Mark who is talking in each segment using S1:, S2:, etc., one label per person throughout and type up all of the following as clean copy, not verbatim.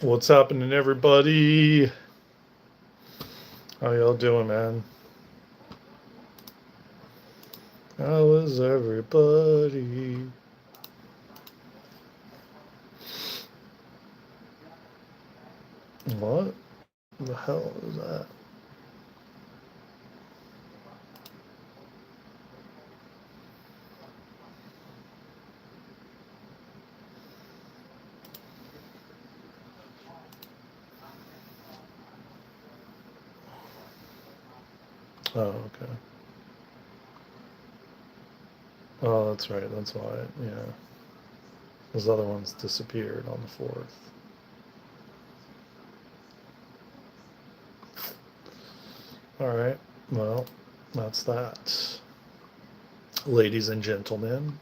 S1: What's happening, everybody? How y'all doing, man? How is everybody? What the hell is that? Oh, okay. Oh, that's right. That's why. Yeah. Those other ones disappeared on the 4th. All right. Well, that's that. Ladies and gentlemen.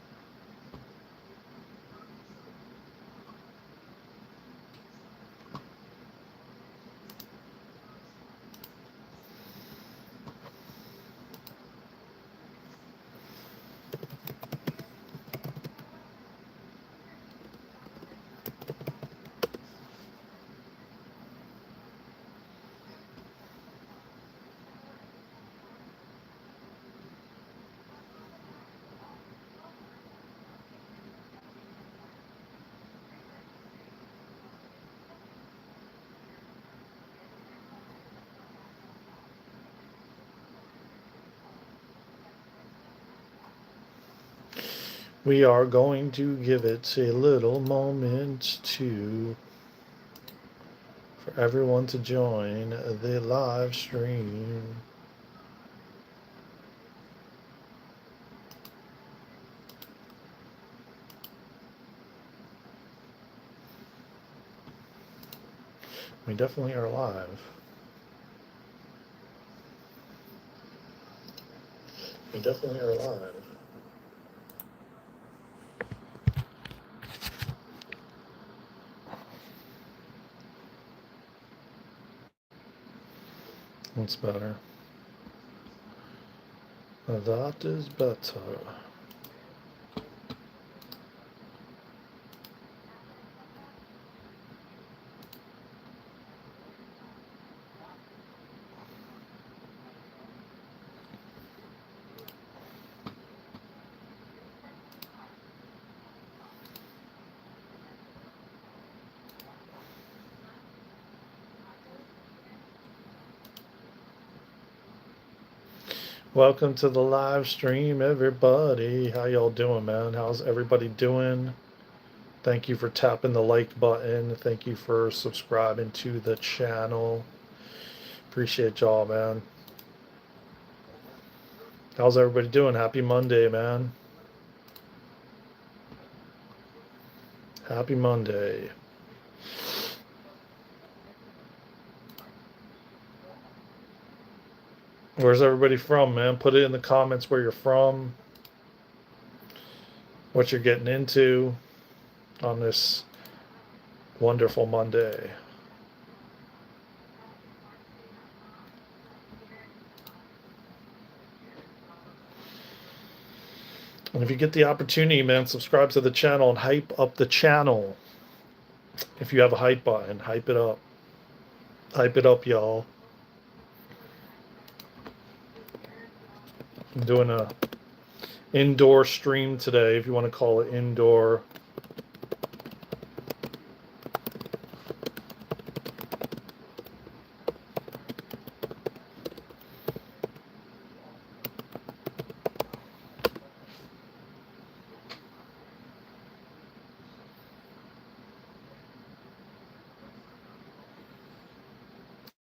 S1: We are going to give it a little moment for everyone to join the live stream. We definitely are live. We definitely are live. What's better? That is better. Welcome to the live stream, everybody. How y'all doing, man? How's everybody doing? Thank you for tapping the like button. Thank you for subscribing to the channel. Appreciate y'all, man. How's everybody doing? Happy Monday, man. Happy Monday. Where's everybody from, man? Put it in the comments where you're from, what you're getting into on this wonderful Monday. And if you get the opportunity, man, subscribe to the channel and hype up the channel. If you have a hype button, hype it up. Hype it up, y'all. I'm doing a indoor stream today, if you want to call it indoor.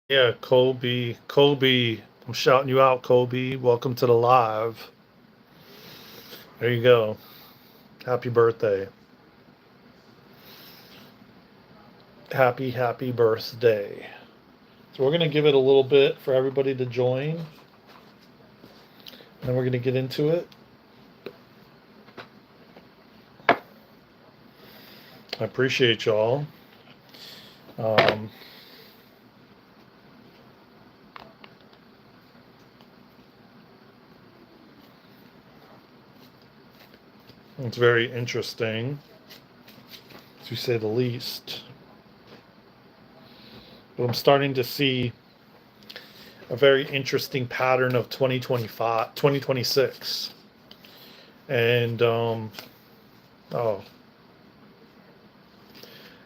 S1: Yeah, Kobe, I'm shouting you out, Kobe. Welcome to the live. There you go. Happy birthday. Happy birthday. So we're going to give it a little bit for everybody to join. And then we're going to get into it. I appreciate y'all. It's very interesting, to say the least. But I'm starting to see a very interesting pattern of 2025, 2026. And, oh,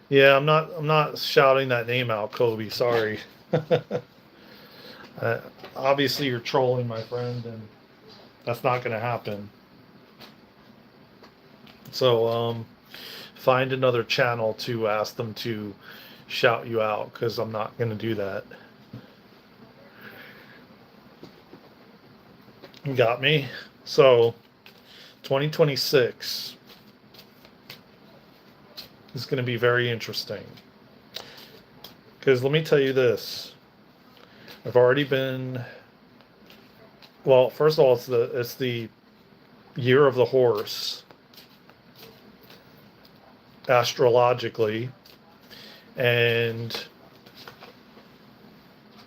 S1: yeah, I'm not shouting that name out, Kobe. Sorry. uh, Obviously, you're trolling, my friend, and that's not going to happen. So, find another channel to ask them to shout you out, because I'm not going to do that. You got me? So, 2026 is going to be very interesting. Because let me tell you this. I've already been, well, first of all, it's the year of the horse astrologically, and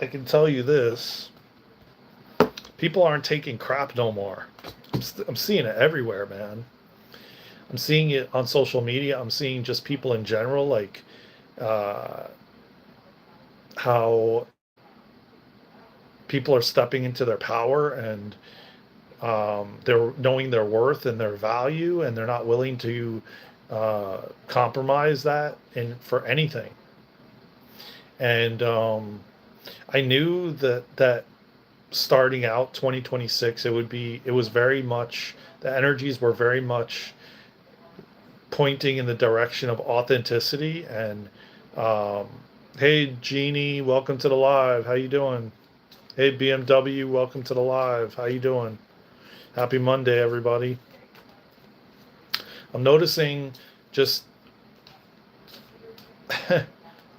S1: I can tell you this: people aren't taking crap no more. I'm seeing it everywhere, man. I'm seeing it on social media. I'm seeing just people in general, like uh, how people are stepping into their power, and they're knowing their worth and their value, and they're not willing to compromise that for anything. And I knew that starting out 2026, it was very much, the energies were very much pointing in the direction of authenticity. And um, hey, Jeannie, welcome to the live. How you doing? Hey, BMW, welcome to the live. How you doing? Happy Monday, everybody. I'm noticing just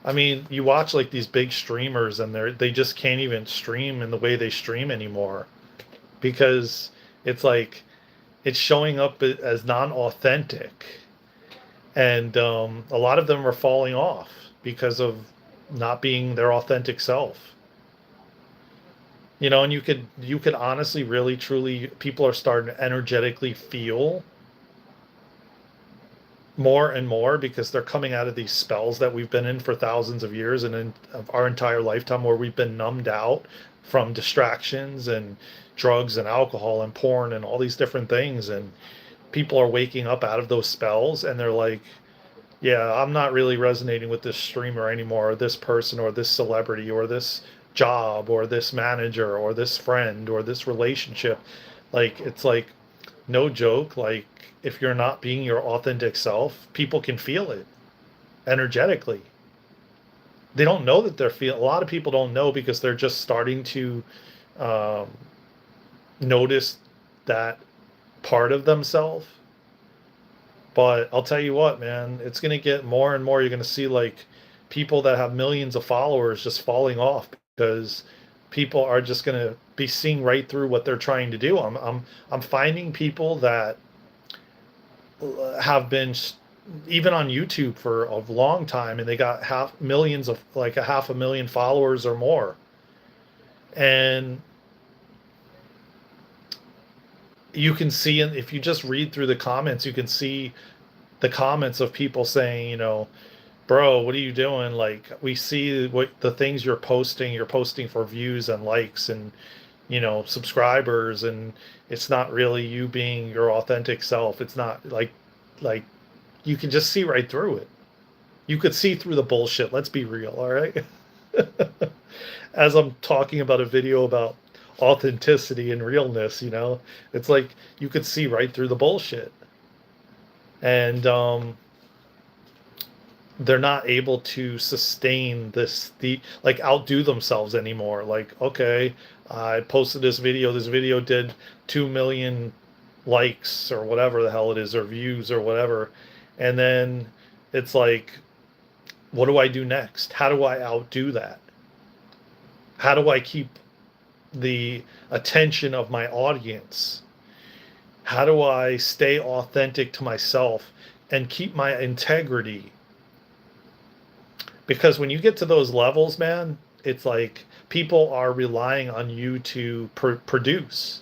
S1: I mean, you watch like these big streamers, and they just can't even stream in the way they stream anymore, because it's like it's showing up as non-authentic. And a lot of them are falling off because of not being their authentic self. And you could honestly, really, truly, people are starting to energetically feel more and more, because they're coming out of these spells that we've been in for thousands of years, and in of our entire lifetime, where we've been numbed out from distractions and drugs and alcohol and porn and all these different things. And people are waking up out of those spells, and they're like, yeah, I'm not really resonating with this streamer anymore, or this person, or this celebrity, or this job, or this manager, or this friend, or this relationship. Like, it's like, no joke, like, if you're not being your authentic self, people can feel it energetically. They don't know that they're feeling. A lot of people don't know, because they're just starting to um, notice that part of themselves. But I'll tell you what, man, it's going to get more and more. You're going to see like people that have millions of followers just falling off, because people are just going to be seeing right through what they're trying to do. I'm finding people that have been even on YouTube for a long time, and they got millions of, like, a half a million followers or more. And you can see, and if you just read through the comments, you can see the comments of people saying, bro, what are you doing? Like, we see what the things you're posting for views and likes and, subscribers, and it's not really you being your authentic self. It's not like you can just see right through it. You could see through the bullshit. Let's be real, all right? As I'm talking about a video about authenticity and realness, it's like you could see right through the bullshit. And they're not able to sustain like, outdo themselves anymore. Like, okay, I posted this video. This video did 2 million likes, or whatever the hell it is, or views, or whatever. And then it's like, what do I do next? How do I outdo that? How do I keep the attention of my audience? How do I stay authentic to myself and keep my integrity? Because when you get to those levels, man, it's like people are relying on you to produce.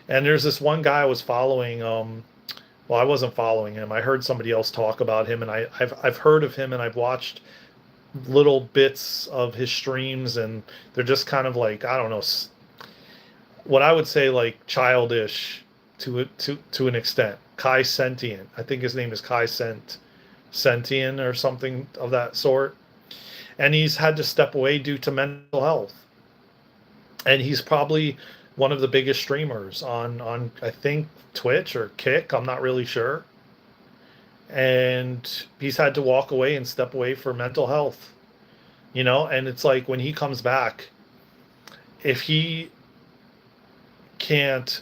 S1: And there's this one guy I was following. Well, I wasn't following him. I heard somebody else talk about him, and I've heard of him, and I've watched little bits of his streams, and they're just kind of like, I don't know, what I would say like childish to an extent. Kai Sentient, I think his name is Kai Sentient or something of that sort, and he's had to step away due to mental health. And he's probably one of the biggest streamers on I think Twitch or Kick. I'm not really sure. And he's had to walk away and step away for mental health. And it's like when he comes back, if he can't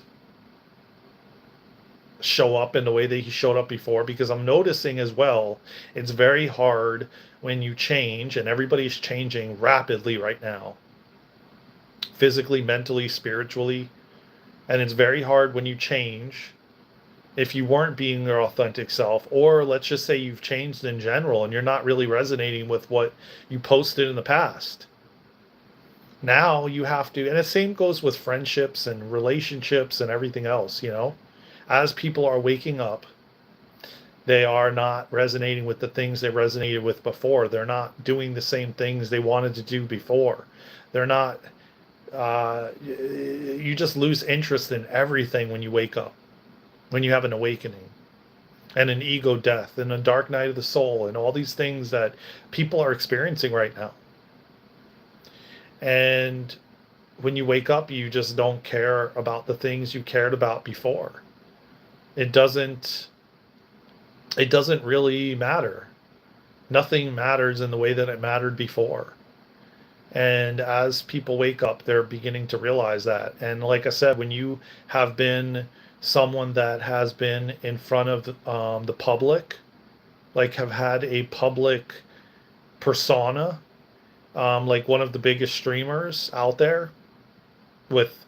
S1: show up in the way that he showed up before, because I'm noticing as well, it's very hard when you change, and everybody's changing rapidly right now, physically, mentally, spiritually. And it's very hard when you change if you weren't being your authentic self, or let's just say you've changed in general and you're not really resonating with what you posted in the past. Now you have to, and the same goes with friendships and relationships and everything else, as people are waking up, they are not resonating with the things they resonated with before. They're not doing the same things they wanted to do before. They're not, you just lose interest in everything when you wake up, when you have an awakening and an ego death and a dark night of the soul and all these things that people are experiencing right now. And when you wake up, you just don't care about the things you cared about before. It doesn't really matter. Nothing matters in the way that it mattered before. And as people wake up, they're beginning to realize that. And like I said, when you have been someone that has been in front of the public, like have had a public persona, like one of the biggest streamers out there with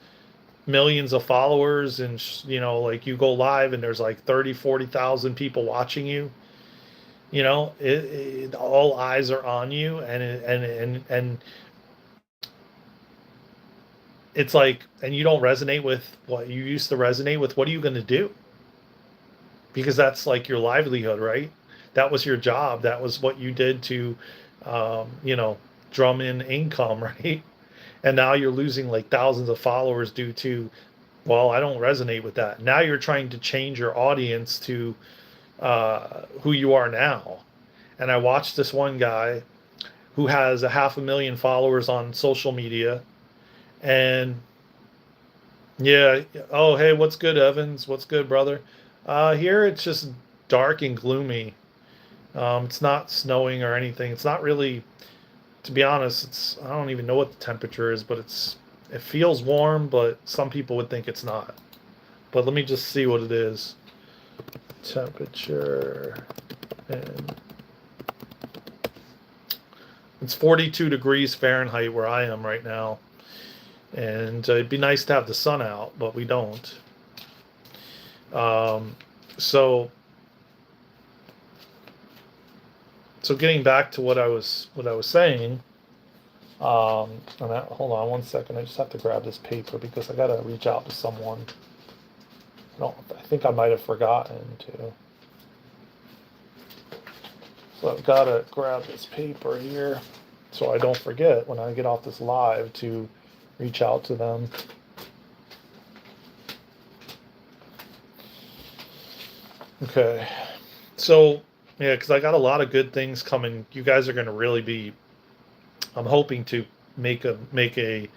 S1: millions of followers, and like you go live and there's like 30-40,000 people watching you, all eyes are on you, and it's like, and you don't resonate with what you used to resonate with. What are you going to do? Because that's like your livelihood, right? That was your job. That was what you did to drum in income, right? And now you're losing like thousands of followers due to, well, I don't resonate with that. Now you're trying to change your audience to who you are now. And I watched this one guy who has 500,000 followers on social media. And yeah, oh, hey, what's good, Evans? What's good, brother? Here it's just dark and gloomy. It's not snowing or anything. It's not really, to be honest, I don't even know what the temperature is, but it feels warm, but some people would think it's not. But let me just see what it is. Temperature, and it's 42 degrees Fahrenheit where I am right now. And it'd be nice to have the sun out, but we don't. So getting back to what I was saying, hold on one second. I just have to grab this paper because I got to reach out to someone. I think I might have forgotten to. So I've got to grab this paper here so I don't forget when I get off this live to reach out to them. Okay. So, yeah, because I got a lot of good things coming. You guys are going to really be, I'm hoping to make a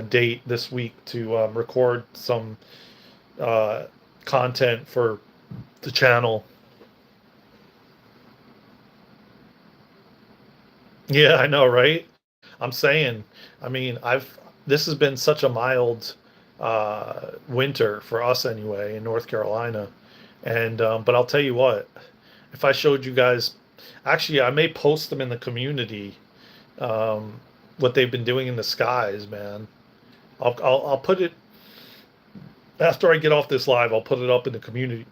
S1: date this week to record some content for the channel. Yeah, I know, right? I'm saying, I mean, this has been such a mild winter for us anyway in North Carolina. And but I'll tell you what, if I showed you guys, actually, I may post them in the community, what they've been doing in the skies, man. I'll put it after I get off this live. I'll put it up in the community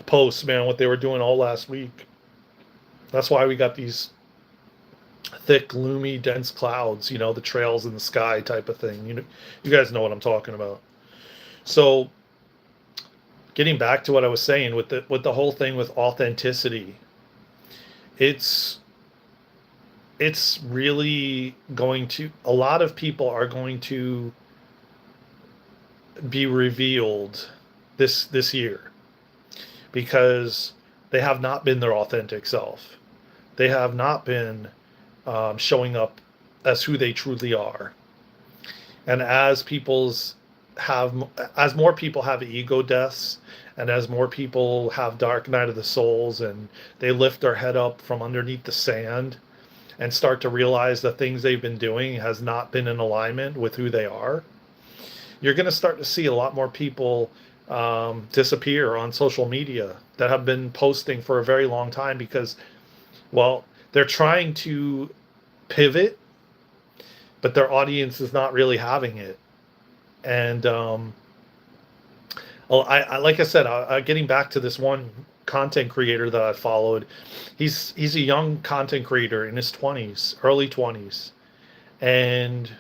S1: posts, man. What they were doing all last week. That's why we got these thick, gloomy, dense clouds. The trails in the sky type of thing. You guys know what I'm talking about. So, getting back to what I was saying with the whole thing with authenticity, it's it's really going to, a lot of people are going to be revealed this year, because they have not been their authentic self. They have not been showing up as who they truly are. And have as more people have ego deaths, and as more people have dark night of the souls, and they lift their head up from underneath the sand and start to realize the things they've been doing has not been in alignment with who they are, you're going to start to see a lot more people disappear on social media that have been posting for a very long time, because, well, they're trying to pivot, but their audience is not really having it. And I like I said, getting back to this one content creator that I followed, he's a young content creator in his 20s, early 20s, and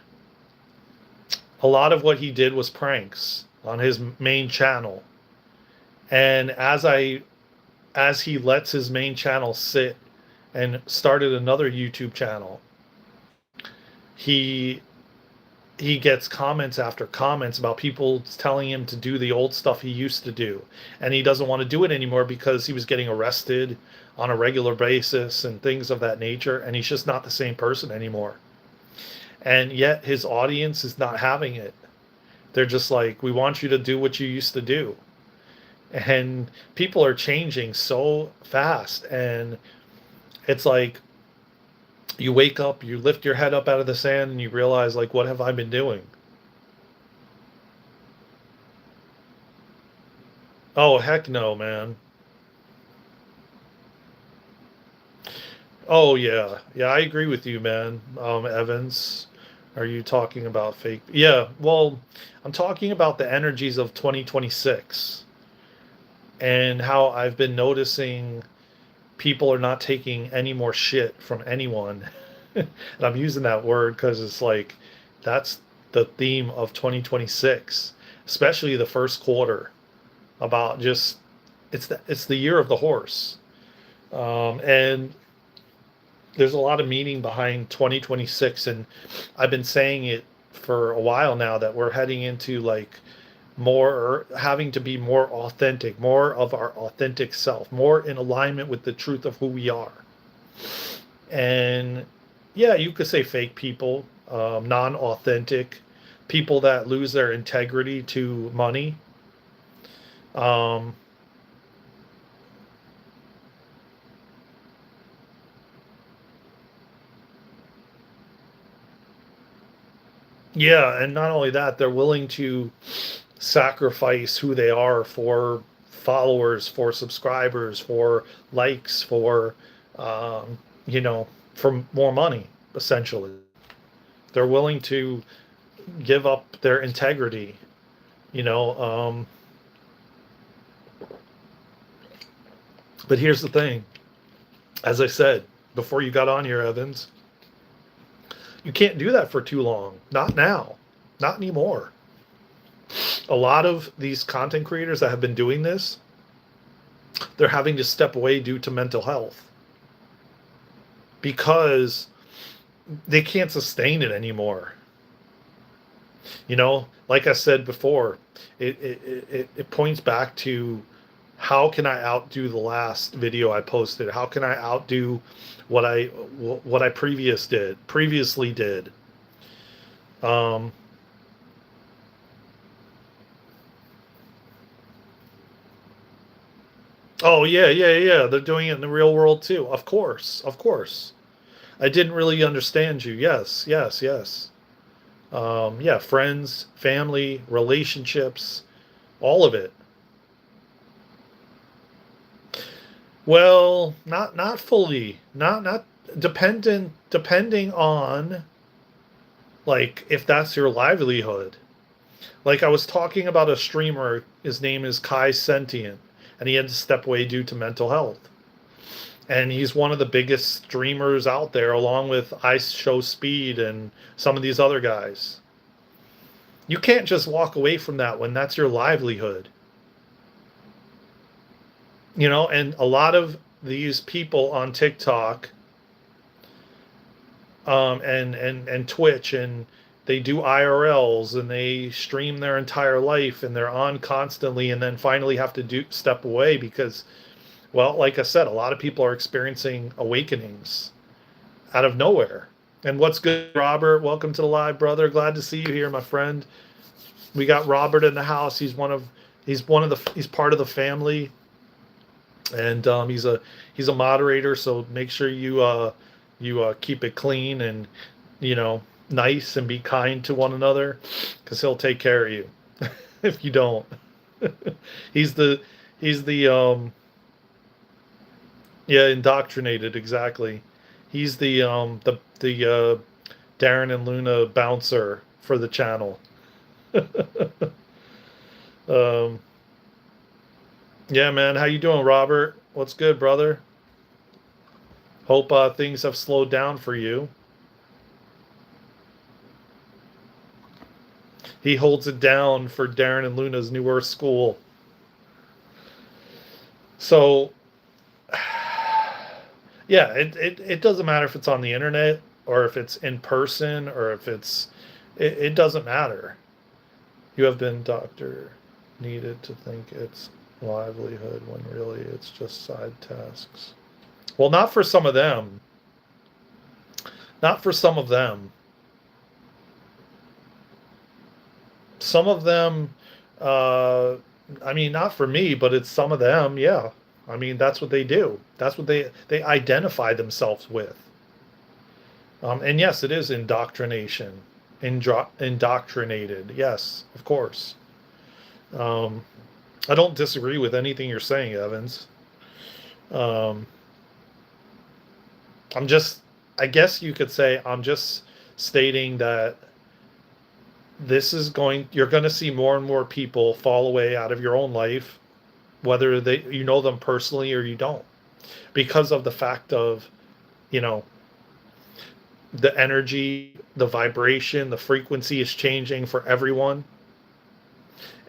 S1: a lot of what he did was pranks on his main channel. And as he lets his main channel sit and started another YouTube channel, he gets comments after comments about people telling him to do the old stuff he used to do, and he doesn't want to do it anymore because he was getting arrested on a regular basis and things of that nature, and he's just not the same person anymore. And yet his audience is not having it. They're just like, we want you to do what you used to do. And people are changing so fast, and it's like, you wake up, you lift your head up out of the sand, and you realize, like, what have I been doing? Oh, heck no, man. Oh, yeah. Yeah, I agree with you, man. Evans, are you talking about fake? Yeah, well, I'm talking about the energies of 2026, and how I've been noticing people are not taking any more shit from anyone. And I'm using that word because it's like, that's the theme of 2026, especially the first quarter. About just, it's the year of the horse, and there's a lot of meaning behind 2026. And I've been saying it for a while now, that we're heading into, like, more, having to be more authentic, more of our authentic self, more in alignment with the truth of who we are. And yeah, you could say fake people, non-authentic people that lose their integrity to money. Um, yeah, and not only that, they're willing to sacrifice who they are for followers, for subscribers, for likes, for um, you know, for more money. Essentially, they're willing to give up their integrity. You know, but here's the thing. As I said before you got on here, Evans, you can't do that for too long. Not now. Not anymore. A lot of these content creators that have been doing this, they're having to step away due to mental health, because they can't sustain it anymore. You know, like I said before, it points back to, how can I outdo the last video I posted? How can I outdo what I previously did? Um, oh yeah, yeah, yeah. They're doing it in the real world too. Of course, of course. I didn't really understand you. Yes, yes, yes. Yeah, friends, family, relationships, all of it. Well, not fully. Not depending on, like, if that's your livelihood. Like, I was talking about a streamer, his name is Kai Sentient, and he had to step away due to mental health. And he's one of the biggest streamers out there, along with Ice Show Speed and some of these other guys. You can't just walk away from that when that's your livelihood. You know, and a lot of these people on TikTok, and Twitch, and they do IRLs, and they stream their entire life, and they're on constantly, and then finally have to do step away because, well, like I said, a lot of people are experiencing awakenings out of nowhere. And what's good, Robert? Welcome to the live, brother. Glad to see you here, my friend. We got Robert in the house. He's part of the family, and he's a moderator. So make sure you keep it clean and, nice, and be kind to one another, because he'll take care of you if you don't. he's the he's the Yeah, indoctrinated, exactly. He's the Daren and Luna bouncer for the channel. um, yeah, man, how you doing, Robert? What's good, brother? Hope things have slowed down for you. He holds it down for Daren and Luna's New Earth School. So, yeah, it doesn't matter if it's on the internet or if it's in person or if it doesn't matter. You have been doctor needed to think it's livelihood when really it's just side tasks. Well, not for some of them. Not for some of them. Some of them, I mean, not for me, but it's some of them, yeah. I mean, that's what they do. That's what they identify themselves with. And yes, it is indoctrination. Indoctrinated. Yes, of course. I don't disagree with anything you're saying, Evans. Um, I guess you could say, I'm just stating that you're going to see more and more people fall away out of your own life, whether you know them personally or you don't, because of the fact of, you know, the energy, the vibration, the frequency is changing for everyone.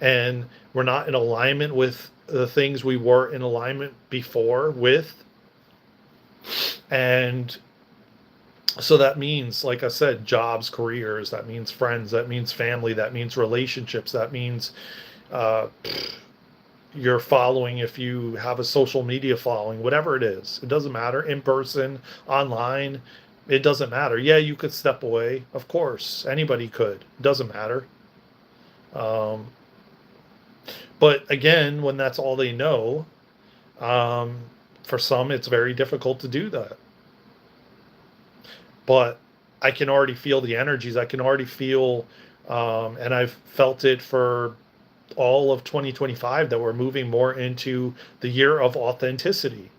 S1: And we're not in alignment with the things we were in alignment before with. And so that means, like I said, jobs, careers, that means friends, that means family, that means relationships, that means your following, if you have a social media following, whatever it is. It doesn't matter. In person, online, it doesn't matter. Yeah, you could step away. Of course, anybody could. It doesn't matter. But again, when that's all they know, for some, it's very difficult to do that. But I can already feel the energies. I can already feel, and I've felt it for all of 2025, that we're moving more into the year of authenticity.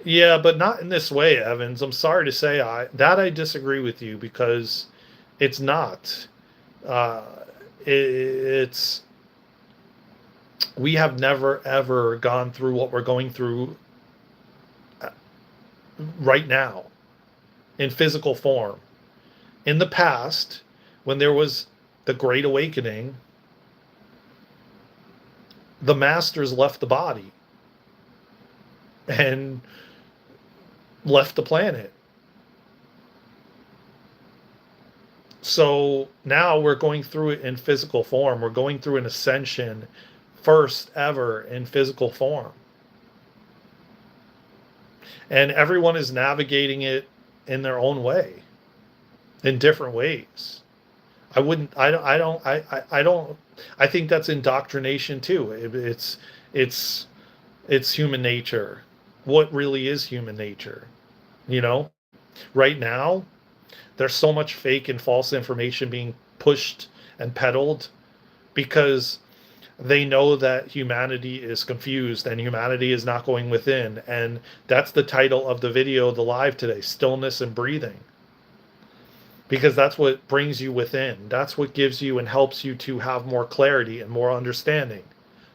S1: Yeah, but not in this way, Evans. I'm sorry to say I disagree with you, because it's not. Uh, it's We have never ever gone through what we're going through right now in physical form. In the past, when there was the Great Awakening, the masters left the body and left the planet. So now we're going through it in physical form. We're going through an ascension, first ever in physical form. And everyone is navigating it in their own way, in different ways. I think that's indoctrination too. It's human nature. What really is human nature? You know, right now, there's so much fake and false information being pushed and peddled, because they know that humanity is confused and humanity is not going within. And that's the title of the video, the live today: Stillness and Breathing. Because that's what brings you within. That's what gives you and helps you to have more clarity and more understanding,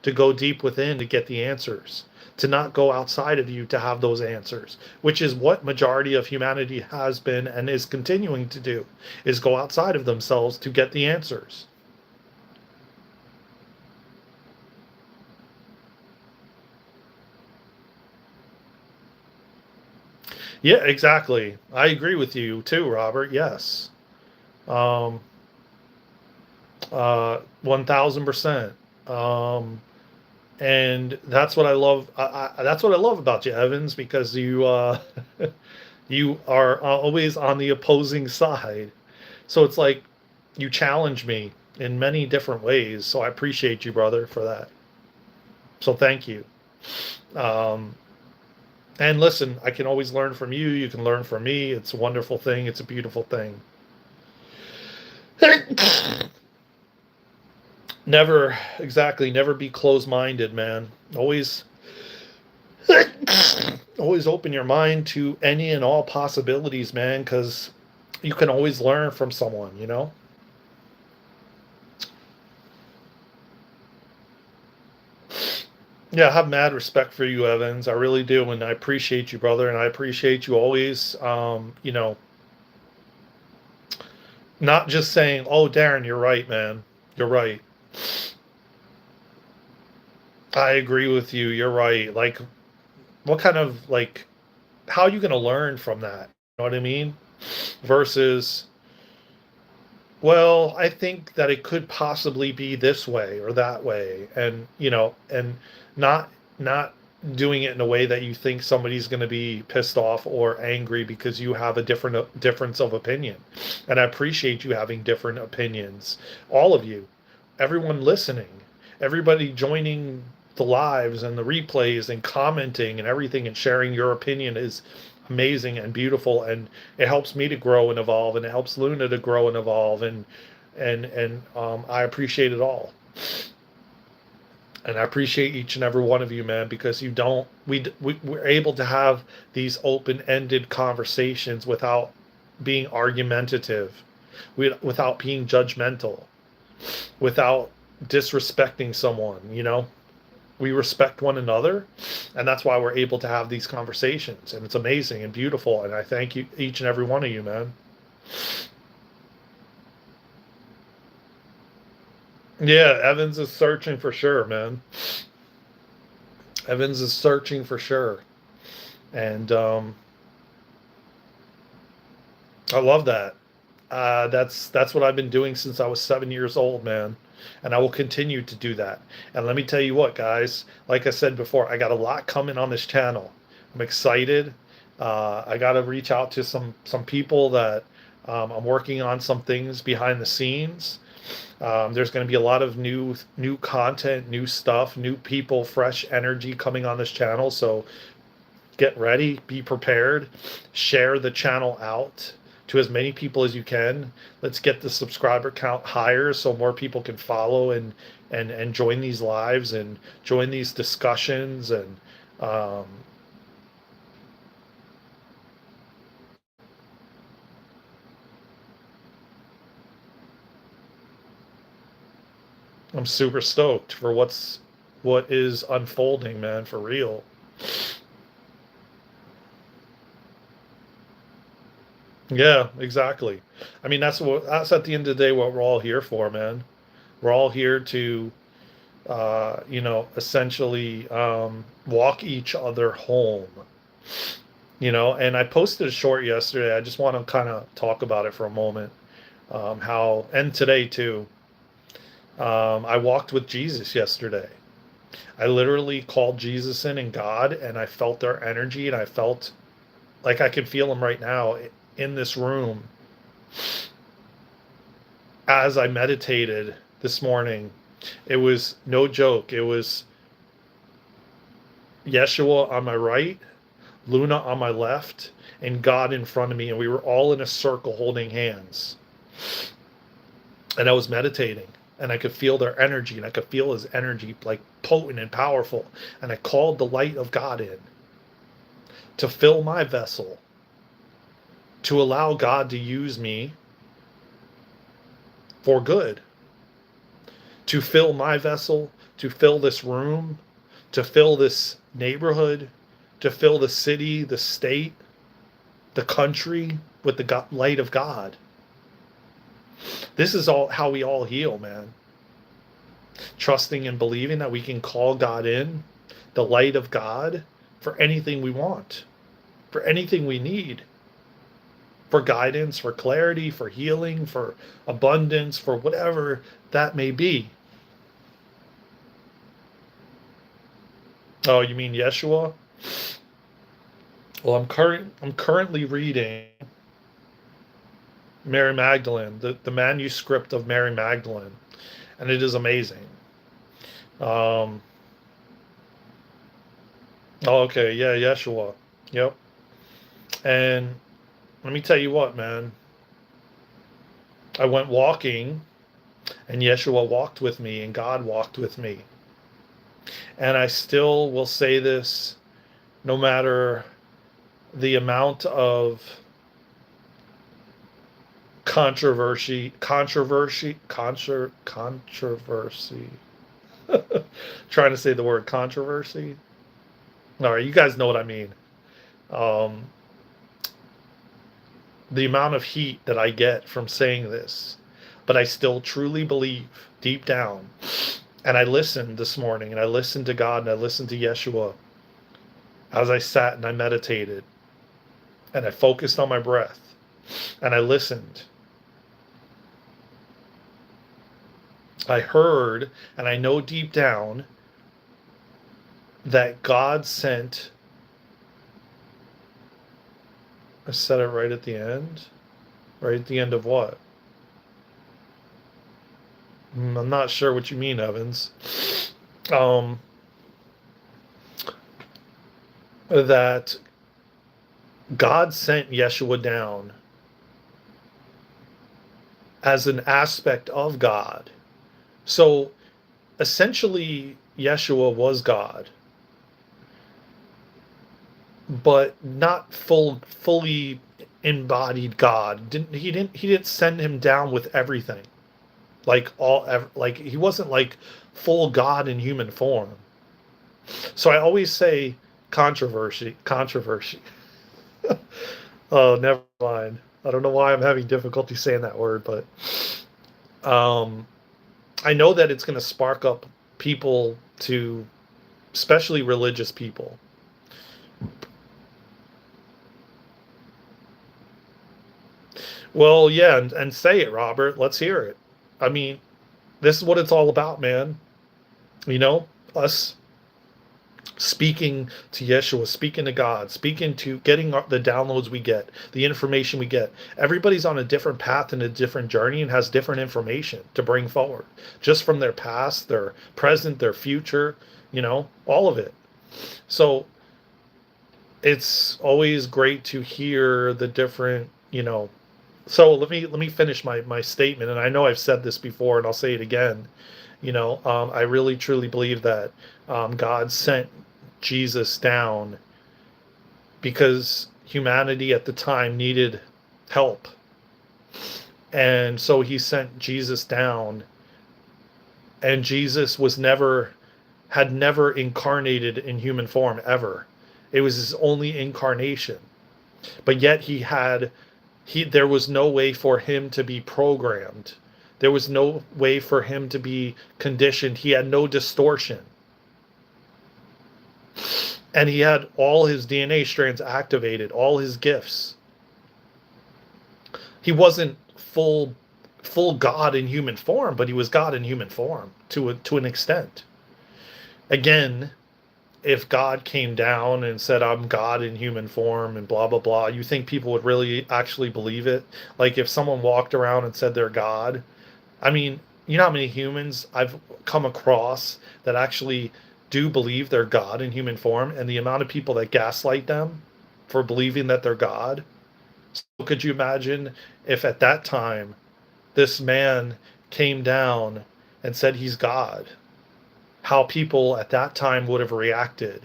S1: to go deep within to get the answers, to not go outside of you to have those answers, which is what majority of humanity has been and is continuing to do, is go outside of themselves to get the answers. Yeah, exactly. I agree with you too, Robert. Yes. 1000%. Um, and that's what I love. That's what I love about you, Evans, because you are always on the opposing side. So it's like you challenge me in many different ways. So I appreciate you, brother, for that. So thank you. Um, and listen, I can always learn from you. You can learn from me. It's a wonderful thing. It's a beautiful thing. Never, exactly, never be closed minded, man. Always, always open your mind to any and all possibilities, man, because you can always learn from someone, you know? Yeah, I have mad respect for you, Evans. I really do. And I appreciate you, brother. And I appreciate you always, not just saying, oh, Daren, you're right, man. You're right. I agree with you. You're right. Like, what kind of, like, how are you going to learn from that? You know what I mean? Versus, well, I think that it could possibly be this way or that way, and and not not doing it in a way that you think somebody's going to be pissed off or angry because you have a different difference of opinion. And I appreciate you having different opinions, all of you, everyone listening, everybody joining the lives and the replays and commenting and everything and sharing your opinion is amazing and beautiful, and it helps me to grow and evolve, and it helps Luna to grow and evolve, and I appreciate it all. And I appreciate each and every one of you, man, because you don't we're able to have these open-ended conversations without being argumentative, without being judgmental, without disrespecting someone, we respect one another, and that's why we're able to have these conversations, and it's amazing and beautiful, and I thank you, each and every one of you, man. Yeah, Evans is searching for sure, man. Evans is searching for sure, and I love that. That's what I've been doing since I was 7 years old, man, and I will continue to do that. And let me tell you what, guys. Like I said before, I got a lot coming on this channel. I'm excited. I got to reach out to some people that I'm working on some things behind the scenes. There's going to be a lot of new content, new stuff, new people, fresh energy coming on this channel. So get ready, be prepared, share the channel out to as many people as you can. Let's get the subscriber count higher so more people can follow and join these lives and join these discussions, and um, I'm super stoked for what is unfolding, man, for real. Yeah, exactly. I mean, that's at the end of the day what we're all here for, man. We're all here to essentially walk each other home. And I posted a short yesterday. I just want to kind of talk about it for a moment. How, and today too. I walked with Jesus yesterday. I literally called Jesus in and God, and I felt their energy, and I felt like I can feel them right now in this room as I meditated this morning. It was no joke. It was Yeshua on my right, Luna on my left, and God in front of me, and we were all in a circle holding hands. And I was meditating, and I could feel their energy, and I could feel his energy like potent and powerful. And I called the light of God in to fill my vessel, to allow God to use me for good, to fill my vessel, to fill this room, to fill this neighborhood, to fill the city, the state, the country with the light of God. This is all how we all heal, man. Trusting and believing that we can call God in, the light of God, for anything we want. for anything we need, for guidance, for clarity, for healing, for abundance, for whatever that may be. Oh, you mean Yeshua? Well, I'm currently reading Mary Magdalene, the manuscript of Mary Magdalene, and it is amazing. Um, oh, okay, yeah, Yeshua. Yep. And let me tell you what, man. I went walking, and Yeshua walked with me, and God walked with me. And I still will say this, no matter the amount of controversy. Trying to say the word controversy. All right, you guys know what I mean. Um, the amount of heat that I get from saying this, but I still truly believe deep down. And I listened this morning, and I listened to God, and I listened to Yeshua as I sat and I meditated, and I focused on my breath, and I listened. I heard, and I know deep down that God sent. I said it right at the end. Right at the end of what? I'm not sure what you mean, Evans. Um, that God sent Yeshua down as an aspect of God. So essentially, Yeshua was God, but not fully embodied God. He didn't send him down with everything. Like he wasn't like full God in human form. So I always say controversy. Oh, never mind. I don't know why I'm having difficulty saying that word, but um, I know that it's going to spark up people to, especially religious people. Well, yeah, and say it, Robert. Let's hear it. I mean, this is what it's all about, man. You know, us speaking to Yeshua, speaking to God, speaking to getting the downloads we get, the information we get. Everybody's on a different path and a different journey and has different information to bring forward, just from their past, their present, their future, all of it. So it's always great to hear the different, so let me finish my statement, and I know I've said this before, and I'll say it again. I really truly believe that God sent Jesus down because humanity at the time needed help, and so He sent Jesus down. And Jesus had never incarnated in human form ever. It was His only incarnation, but yet there was no way for Him to be programmed. There was no way for Him to be conditioned. He had no distortion. And He had all His DNA strands activated, all His gifts. He wasn't full God in human form, but He was God in human form to an extent. Again, if God came down and said, I'm God in human form and blah, blah, blah, you think people would really actually believe it? Like if someone walked around and said they're God, I mean, you know how many humans I've come across that actually do believe they're God in human form, and the amount of people that gaslight them for believing that they're God? So could you imagine if at that time this man came down and said he's God? How people at that time would have reacted,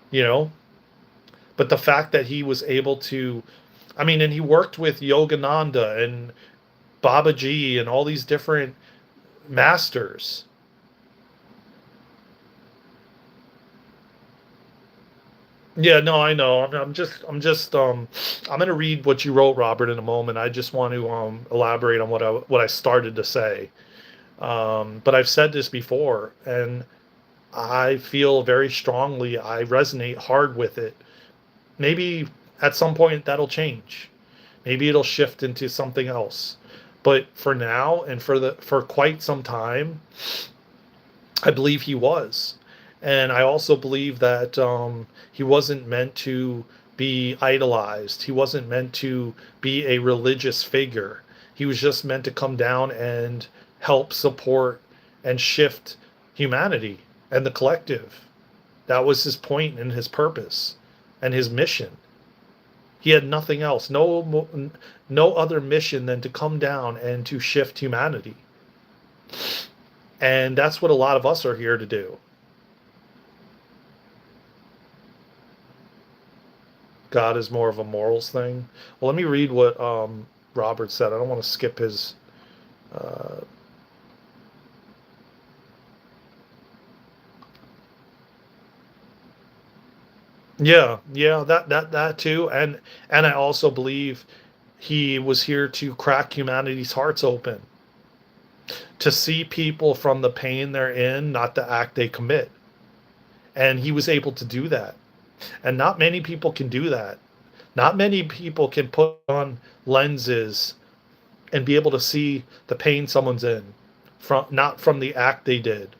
S1: you know? But the fact that he was able to, I mean, and he worked with Yogananda and Babaji and all these different masters. Yeah, no, I know. I'm going to read what you wrote, Robert, in a moment. I just want to elaborate on what I started to say. But I've said this before, and I feel very strongly. I resonate hard with it. Maybe at some point that'll change. Maybe it'll shift into something else. But for now and for quite some time, I believe he was. And I also believe that he wasn't meant to be idolized. He wasn't meant to be a religious figure. He was just meant to come down and help support and shift humanity and the collective. That was his point and his purpose and his mission. He had nothing else, no other mission than to come down and to shift humanity. And that's what a lot of us are here to do. God is more of a morals thing. Well, let me read what Robert said. I don't want to skip his. Uh, yeah, that too, and I also believe he was here to crack humanity's hearts open, to see people from the pain they're in, not the act they commit, and he was able to do that. And not many people can do that. Not many people can put on lenses and be able to see the pain someone's in from not from the act they did.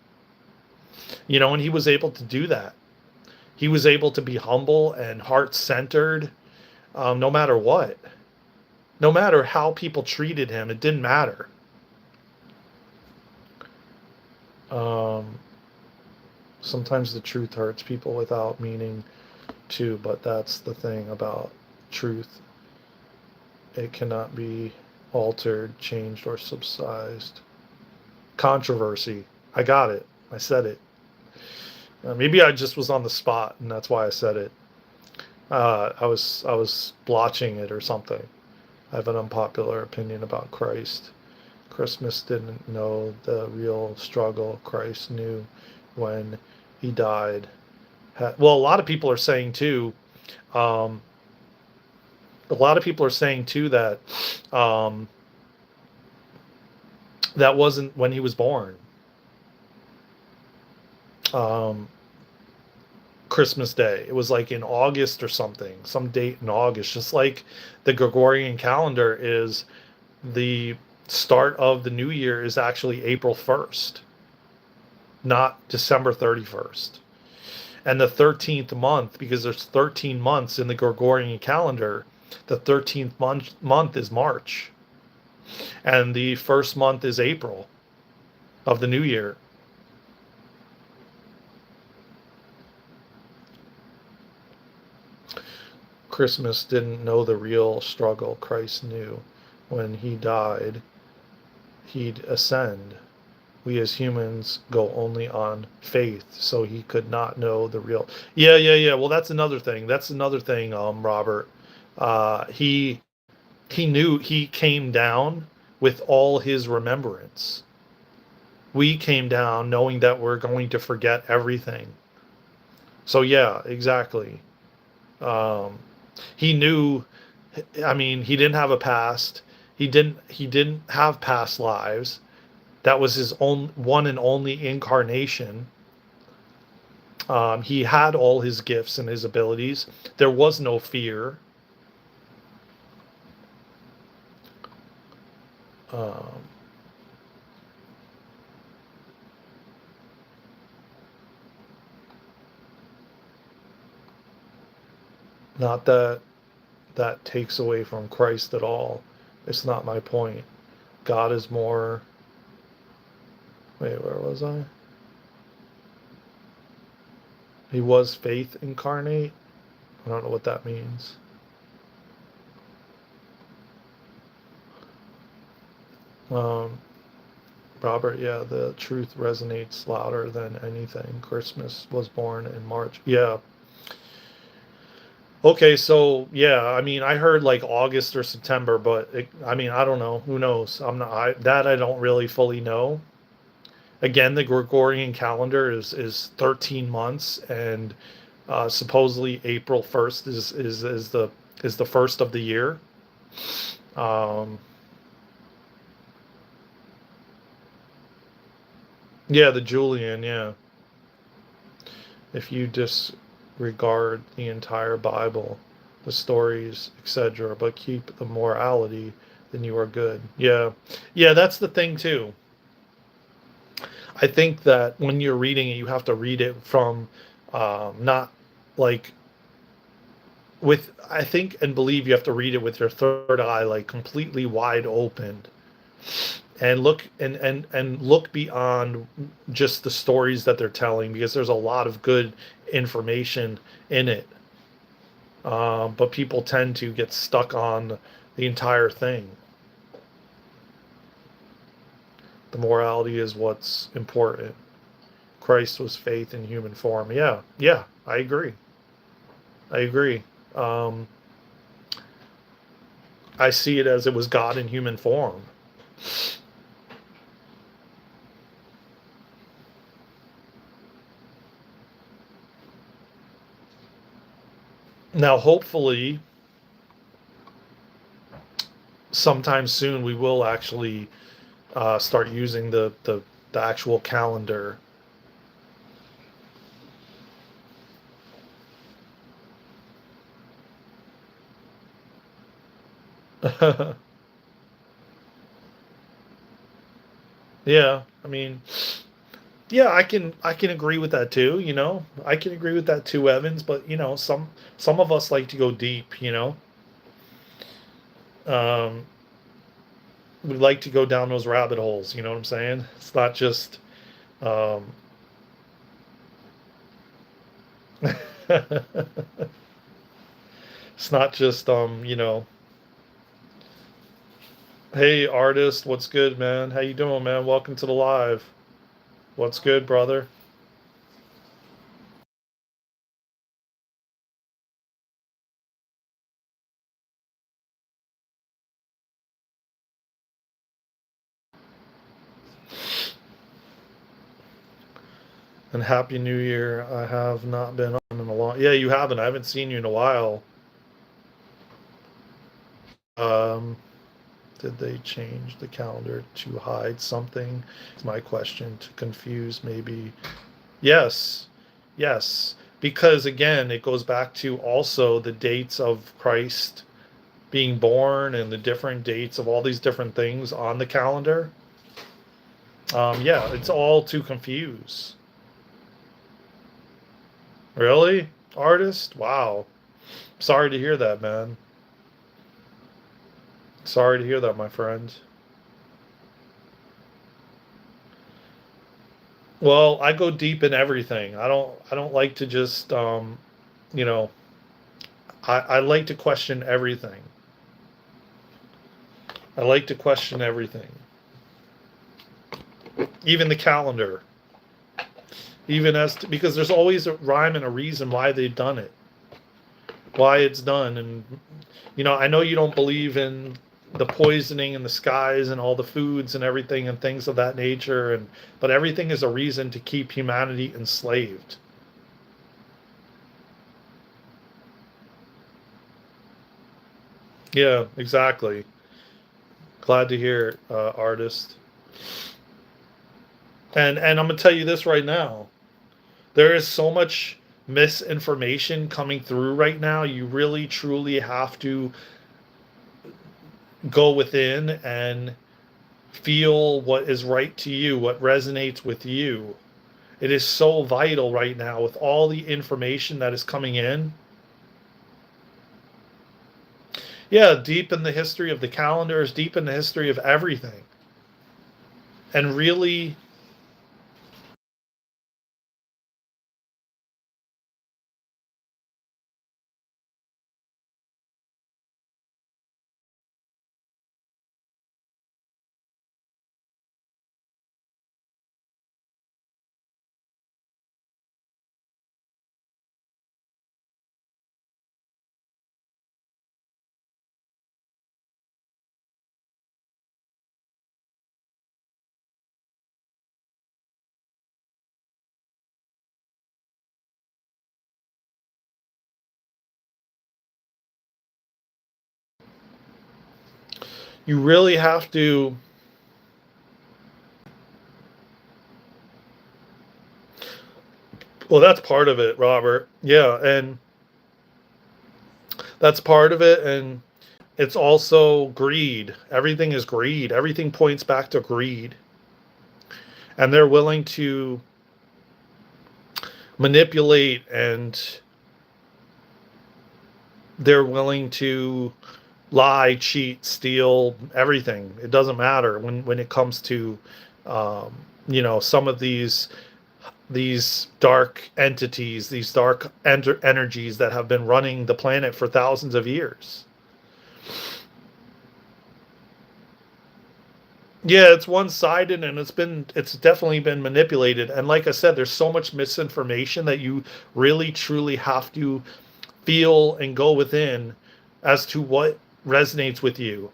S1: And he was able to do that. He was able to be humble and heart centered, no matter what. No matter how people treated him, it didn't matter. Um, Sometimes the truth hurts people without meaning to, but that's the thing about truth. It cannot be altered, changed, or subsidized. Controversy. I got it. I said it. Maybe I just was on the spot, and that's why I said it. I was blotching it or something. I have an unpopular opinion about Christ. Christmas didn't know the real struggle Christ knew when he died. Well, a lot of people are saying too. Um, a lot of people are saying too that um, that wasn't when he was born. Um, Christmas Day. It was like in August or something, some date in August, just like the Gregorian calendar is the start of the new year is actually April 1st, not December 31st. And the 13th month, because there's 13 months in the Gregorian calendar, the 13th month is March. And the first month is April of the new year. Christmas didn't know the real struggle Christ knew. When he died, he'd ascend. We as humans go only on faith, so he could not know the real. Yeah. Well, that's another thing. Robert. He knew he came down with all his remembrance. We came down knowing that we're going to forget everything. So yeah, exactly. Um, he knew. I mean, he didn't have a past. He didn't have past lives. That was his own one and only incarnation. He had all his gifts and his abilities. There was no fear. Um, Not that that takes away from Christ at all. It's not my point. God is more. Wait, where was I? He was faith incarnate. I don't know what that means. Um, Robert, yeah, the truth resonates louder than anything. Christmas was born in March. Yeah. Okay, so yeah, I mean, I heard like August or September, but I mean, I don't know. Who knows? I don't really fully know. Again, the Gregorian calendar is 13 months, and supposedly April 1st is the first of the year. Um, yeah, the Julian, yeah. If you disregard the entire Bible, the stories, etc., but keep the morality, then you are good. Yeah. Yeah, that's the thing too. I think that when you're reading it, you have to read it from not like with, I think and believe you have to read it with your third eye like completely wide open, and look and look beyond just the stories that they're telling, because there's a lot of good information in it. But people tend to get stuck on the entire thing. The morality is what's important. Christ was faith in human form. Yeah, yeah, I agree. I agree. Um, I see it as it was God in human form. Now, hopefully, sometime soon we will actually start using the actual calendar. Yeah, I mean, yeah, I can agree with that too. I can agree with that too, Evans. But some of us like to go deep. Um, we like to go down those rabbit holes. You know what I'm saying? It's not just. Um, it's not just hey artist, what's good, man? How you doing, man? Welcome to the live. What's good, brother? And happy New Year. I have not been on in a long. Yeah, you haven't. I haven't seen you in a while. Um, did they change the calendar to hide something? Is my question, to confuse maybe. Yes, yes. Because again, it goes back to also the dates of Christ being born and the different dates of all these different things on the calendar. Yeah, it's all to confuse. Really? Artist? Wow. Sorry to hear that, man. Sorry to hear that, my friend. Well, I go deep in everything. I don't like to just you know, I like to question everything. I like to question everything. Even the calendar. Even because there's always a rhyme and a reason why they've done it. Why it's done. And I know you don't believe in the poisoning in the skies and all the foods and everything and things of that nature, but everything is a reason to keep humanity enslaved. Yeah, exactly. Glad to hear it, artist. And I'm gonna tell you this right now. There is so much misinformation coming through right now. You really truly have to go within and feel what is right to you, what resonates with you. It is so vital right now with all the information that is coming in. Yeah, deep in the history of the calendars, deep in the history of everything. And really, you really have to. Well, that's part of it, Robert. Yeah, and That's part of it, and it's also greed. Everything is greed. Everything points back to greed. And they're willing to manipulate, and they're willing to lie, cheat, steal, everything. It doesn't matter when it comes to um, some of these dark entities, these dark energies that have been running the planet for thousands of years. Yeah, it's one-sided, and it's definitely been manipulated. And like I said, there's so much misinformation that you really truly have to feel and go within as to what resonates with you.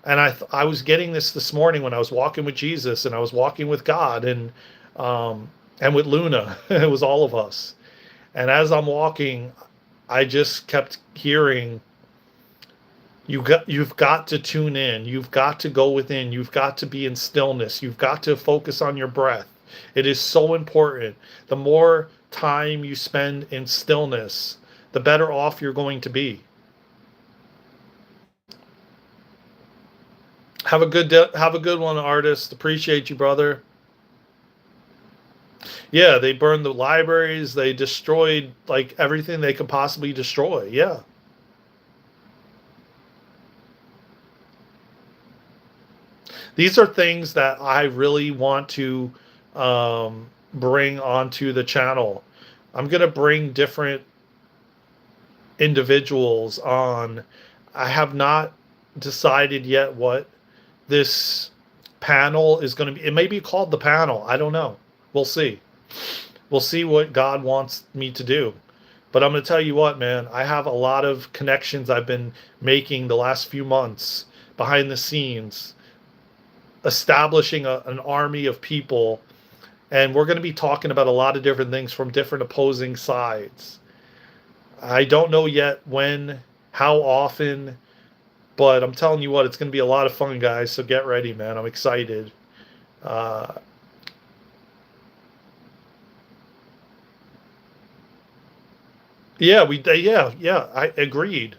S1: And I was getting this morning when I was walking with Jesus, and I was walking with God, um and with Luna. It was all of us. And as I'm walking, I just kept hearing, you've got to tune in. You've got to go within. You've got to be in stillness. You've got to focus on your breath. It is so important. The more time you spend in stillness, the better off you're going to be. Have a good one, artist. Appreciate you, brother. Yeah, they burned the libraries. They destroyed like everything they could possibly destroy. Yeah. These are things that I really want to bring onto the channel. I'm going to bring different individuals on. I have not decided yet what this panel is going to be. It may be called the panel. I don't know. We'll see. We'll see what God wants me to do. But I'm going to tell you what, man, I have a lot of connections I've been making the last few months behind the scenes, establishing an army of people. And we're going to be talking about a lot of different things from different opposing sides. I don't know yet when, how often, but I'm telling you what, it's going to be a lot of fun, guys. So get ready, man. I'm excited. Uh, yeah, I agreed.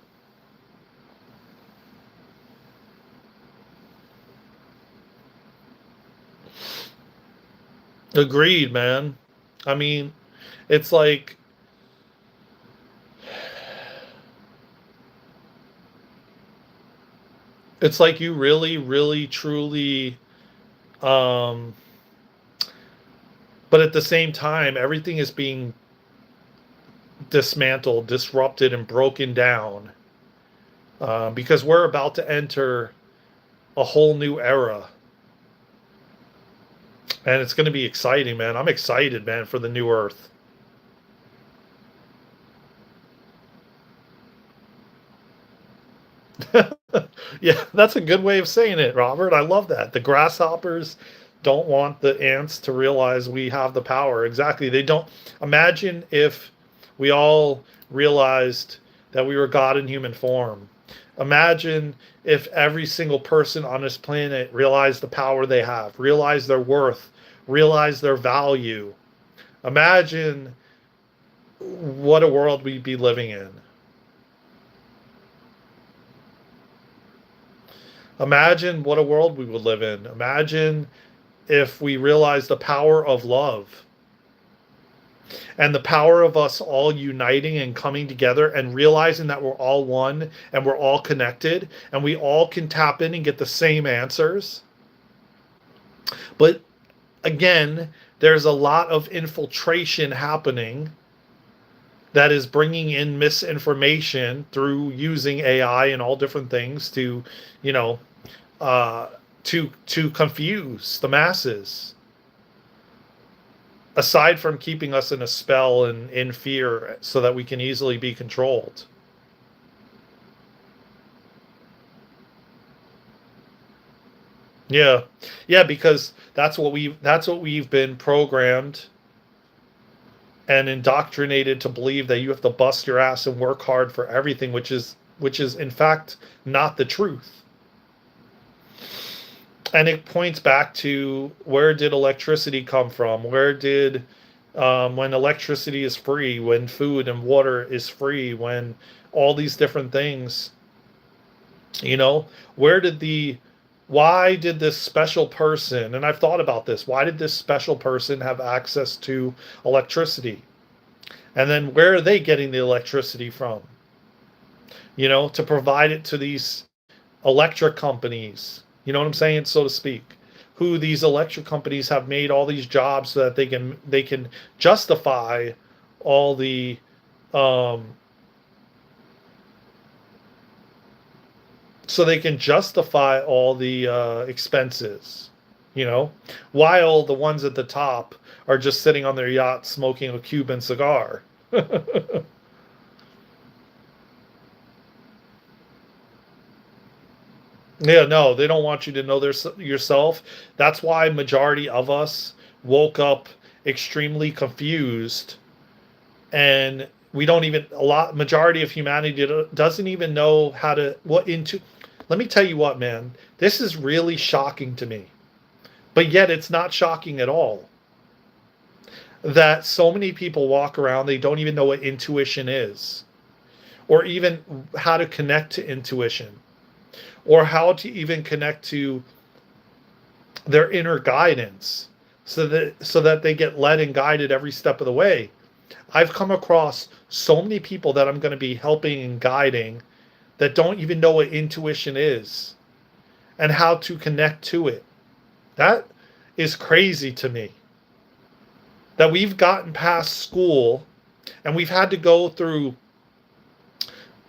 S1: Agreed, man. I mean, it's like, you really, really, truly, um, but at the same time, everything is being dismantled, disrupted, and broken down because we're about to enter a whole new era. And it's going to be exciting, man. I'm excited, man, for the new earth. Yeah, that's a good way of saying it, Robert. I love that. The grasshoppers don't want the ants to realize we have the power. Exactly. They don't. Imagine if we all realized that we were God in human form. Imagine if every single person on this planet realized the power they have, realized their worth, realized their value. Imagine what a world we'd be living in. Imagine what a world we would live in. Imagine if we realized the power of love and the power of us all uniting and coming together and realizing that we're all one and we're all connected and we all can tap in and get the same answers. But again, there's a lot of infiltration happening that is bringing in misinformation through using AI and all different things to, you know, uh, to confuse the masses. Aside from keeping us in a spell and in fear, so that we can easily be controlled. Yeah, yeah, because that's what we've been programmed and indoctrinated to believe, that you have to bust your ass and work hard for everything, which is in fact not the truth. And it points back to, where did electricity come from? Where did when electricity is free, when food and water is free, when all these different things. You know, where did the why did this special person, and I've thought about this, why did this special person have access to electricity? And then where are they getting the electricity from? You know, to provide it to these electric companies, you know what I'm saying, so to speak, who these electric companies have made all these jobs so that they can justify all the um so they can justify all the expenses, you know, while the ones at the top are just sitting on their yacht smoking a Cuban cigar. Yeah, no, they don't want you to know their yourself. That's why majority of us woke up extremely confused, and we don't even a lot majority of humanity doesn't even know how to what into. Let me tell you what, man. This is really shocking to me. But yet it's not shocking at all that so many people walk around, they don't even know what intuition is, or even how to connect to intuition, or how to even connect to their inner guidance, so that they get led and guided every step of the way. I've come across so many people that I'm going to be helping and guiding that don't even know what intuition is and how to connect to it. That is crazy to me. That we've gotten past school and we've had to go through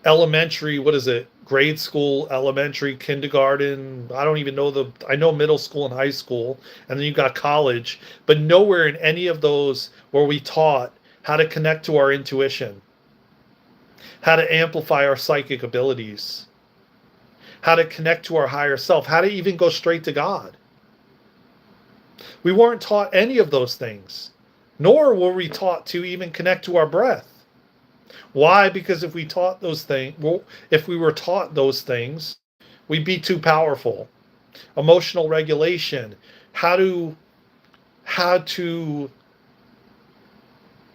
S1: elementary, what is it? Grade school, elementary, kindergarten. I don't even know I know middle school and high school, and then you got college, but nowhere in any of those were we taught how to connect to our intuition, how to amplify our psychic abilities, how to connect to our higher self, how to even go straight to God. We weren't taught any of those things, nor were we taught to even connect to our breath. Why? Because if we taught those things, well, if we were taught those things, we'd be too powerful. Emotional regulation, how to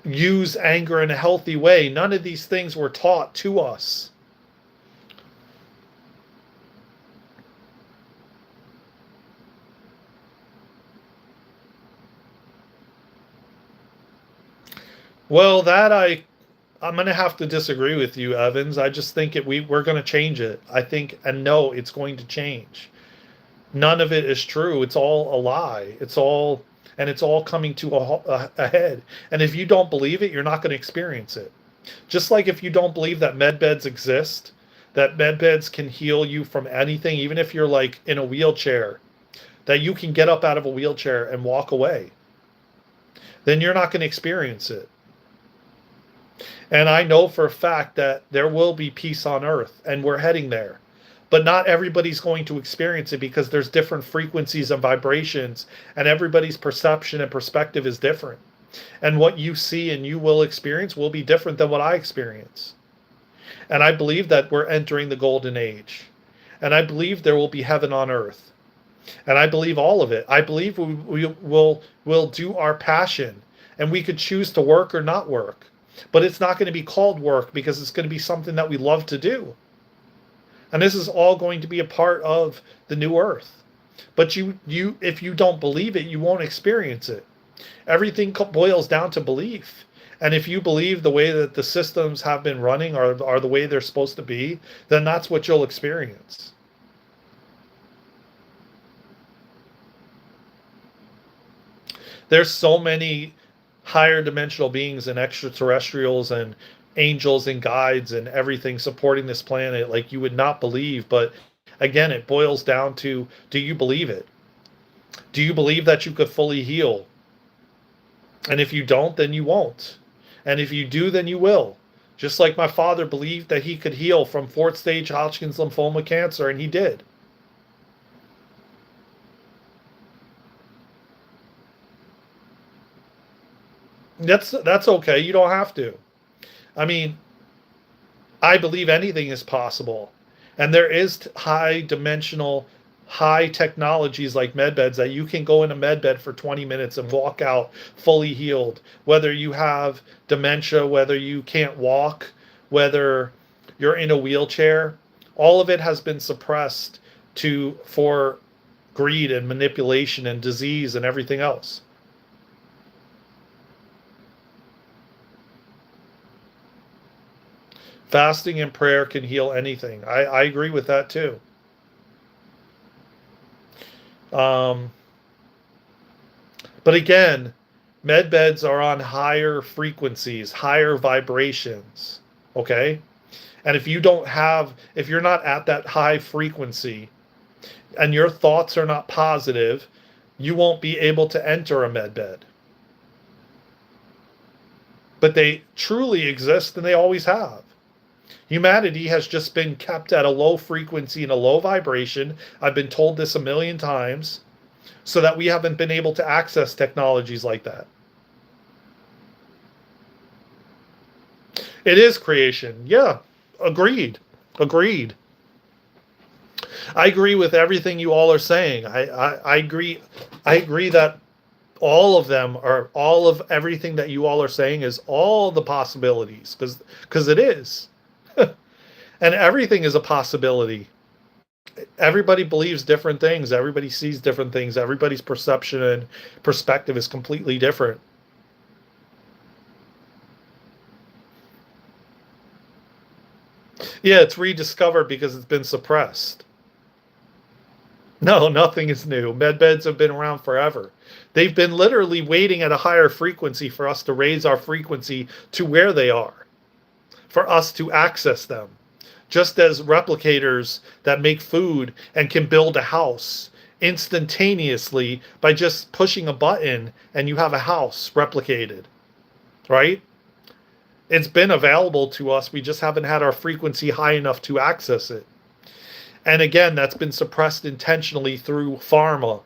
S1: use anger in a healthy way. None of these things were taught to us. Well, I'm going to have to disagree with you, Evans. I just think we're going to change it. I think and no, it's going to change. None of it is true. It's all a lie. It's all coming to a head. And if you don't believe it, you're not going to experience it. Just like if you don't believe that med beds exist, that med beds can heal you from anything, even if you're like in a wheelchair, that you can get up out of a wheelchair and walk away, then you're not going to experience it. And I know for a fact that there will be peace on earth, and we're heading there. But not everybody's going to experience it because there's different frequencies and vibrations, and everybody's perception and perspective is different. And what you see and you will experience will be different than what I experience. And I believe that we're entering the golden age. And I believe there will be heaven on earth. And I believe all of it. I believe we'll do our passion, and we could choose to work or not work. But it's not going to be called work because it's going to be something that we love to do. And this is all going to be a part of the new earth. But if you don't believe it, you won't experience it. Everything boils down to belief. And if you believe the way that the systems have been running are the way they're supposed to be, then that's what you'll experience. There's so many higher dimensional beings and extraterrestrials and angels and guides and everything supporting this planet like you would not believe. But again, it boils down to, do you believe it? Do you believe that you could fully heal? And if you don't, then you won't. And if you do, then you will. Just like my father believed that he could heal from fourth stage Hodgkin's lymphoma cancer, and he did. That's okay. You don't have to. I mean, I believe anything is possible. And there is high dimensional, high technologies like med beds that you can go in a med bed for 20 minutes and walk out fully healed. Whether you have dementia, whether you can't walk, whether you're in a wheelchair, all of it has been suppressed for greed and manipulation and disease and everything else. Fasting and prayer can heal anything. I agree with that too. Um, but again, med beds are on higher frequencies, higher vibrations. Okay? And if you're not at that high frequency and your thoughts are not positive, you won't be able to enter a med bed. But they truly exist and they always have. Humanity has just been kept at a low frequency and a low vibration. I've been told this a million times, so that we haven't been able to access technologies like that. It is creation. Yeah, agreed. Agreed. I agree with everything you all are saying. I agree. I agree that all of everything that you all are saying is all the possibilities, because it is. And everything is a possibility. Everybody believes different things. Everybody sees different things. Everybody's perception and perspective is completely different. Yeah, it's rediscovered because it's been suppressed. No, nothing is new. Med beds have been around forever. They've been literally waiting at a higher frequency for us to raise our frequency to where they are, for us to access them. Just as replicators that make food and can build a house instantaneously by just pushing a button and you have a house replicated, right? It's been available to us. We just haven't had our frequency high enough to access it. And again, that's been suppressed intentionally through pharma,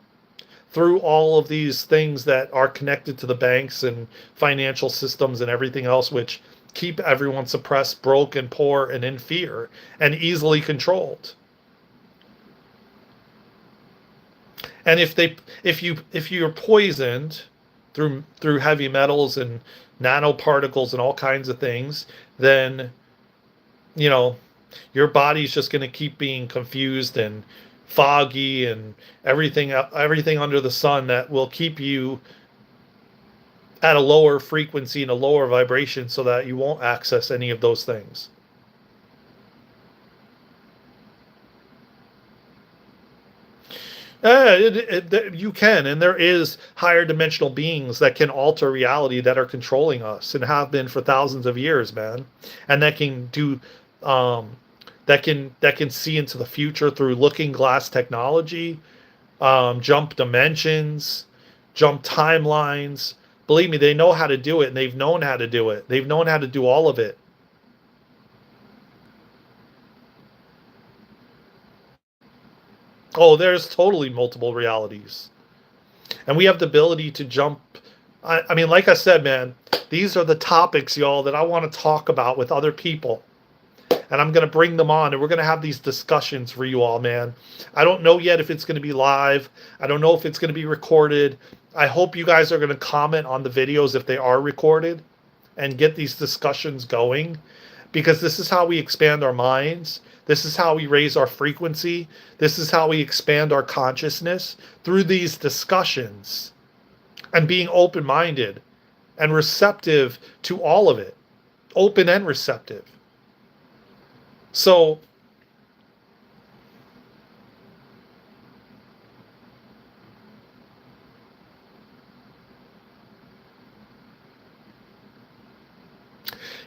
S1: through all of these things that are connected to the banks and financial systems and everything else, which keep everyone suppressed, broke, and poor, and in fear, and easily controlled. And if you're poisoned through heavy metals and nanoparticles and all kinds of things, then you know your body's just going to keep being confused and foggy and everything under the sun that will keep you at a lower frequency and a lower vibration so that you won't access any of those things. You can, and there is higher dimensional beings that can alter reality that are controlling us and have been for thousands of years, man, and that can do, that can see into the future through looking glass technology, jump dimensions, jump timelines. Believe me, they know how to do it, and they've known how to do it. They've known how to do all of it. Oh, there's totally multiple realities. And we have the ability to jump. I mean, like I said, man, these are the topics, y'all, that I want to talk about with other people. And I'm going to bring them on, and we're going to have these discussions for you all, man. I don't know yet if it's going to be live. I don't know if it's going to be recorded. I hope you guys are going to comment on the videos if they are recorded and get these discussions going, because this is how we expand our minds. This is how we raise our frequency. This is how we expand our consciousness through these discussions and being open-minded and receptive to all of it. Open and receptive. So,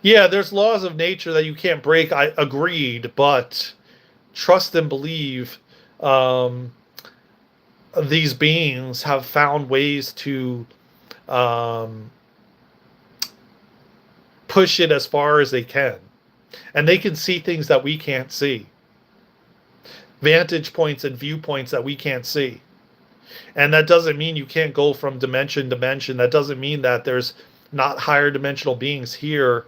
S1: yeah, there's laws of nature that you can't break. I agreed, but trust and believe, um, these beings have found ways to, um, push it as far as they can. And they can see things that we can't see, vantage points and viewpoints that we can't see. And that doesn't mean you can't go from dimension to dimension. That doesn't mean that there's not higher dimensional beings here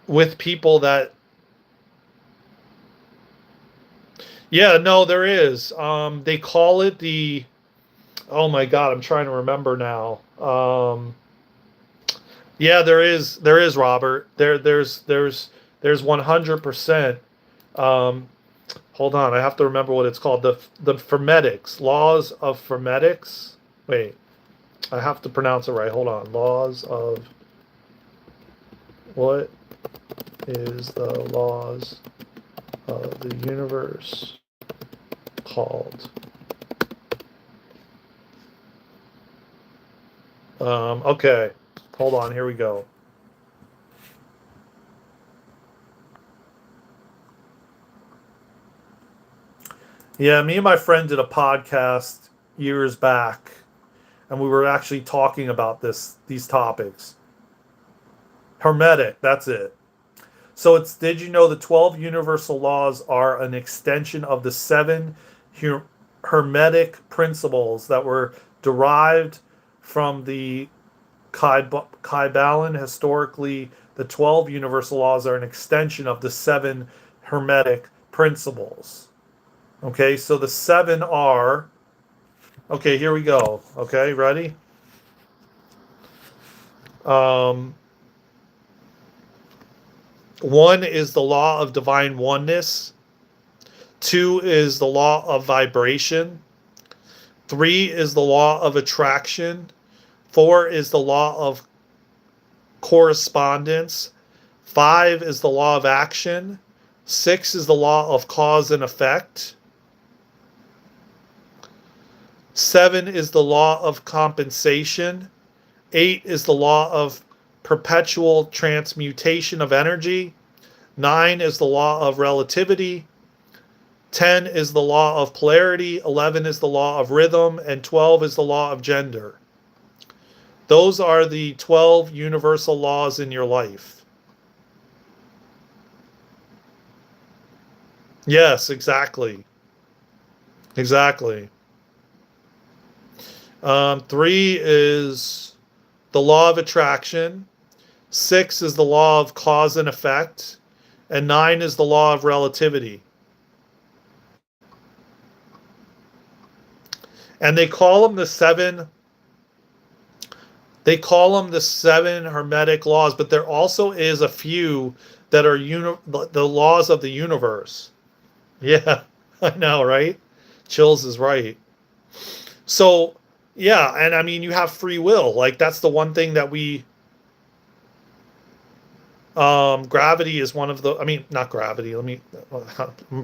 S1: with people that. Yeah, no, there is. They call it the. Oh my God, I'm trying to remember now. Yeah, there is Robert. There's There's 100%. Hold on, I have to remember what it's called. The Fermetics, laws of Fermetics. Wait, I have to pronounce it right. Hold on. Laws of, what is the laws of the universe called? Okay. Hold on, here we go. Yeah, me and my friend did a podcast years back, and we were actually talking about these topics. Hermetic, that's it. So it's, did you know the 12 universal laws are an extension of the seven hermetic principles that were derived from the Kybalion? Historically, the 12 universal laws are an extension of the seven hermetic principles. Okay, so the seven are, okay, here we go. Okay, ready? Um, One is the law of divine oneness. Two is the law of vibration. Three is the law of attraction. Four is the law of correspondence. Five is the law of action. Six is the law of cause and effect. Seven is the law of compensation. Eight is the law of perpetual transmutation of energy. 9 is the law of relativity. 10 is the law of polarity. 11 is the law of rhythm. And 12 is the law of gender. Those are the 12 universal laws in your life. Yes, exactly. Exactly. 3 is the law of attraction. 6 is the law of cause and effect. And 9 is the law of relativity. And they call them the seven hermetic laws, but there also is a few that are the laws of the universe. Yeah, I know, right? Chills is right. So, yeah, and I mean, you have free will. Like, that's the one thing that gravity is one of the, I mean, not gravity. I'm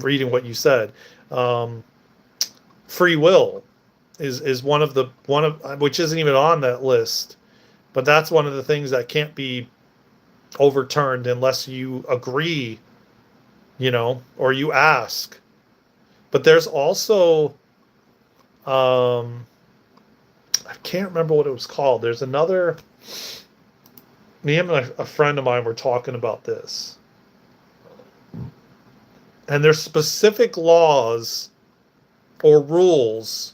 S1: reading what you said. Um, Free will is one of which isn't even on that list, but that's one of the things that can't be overturned unless you agree, or you ask. But there's also, I can't remember what it was called. There's another, me and a friend of mine were talking about this, and there's specific laws or rules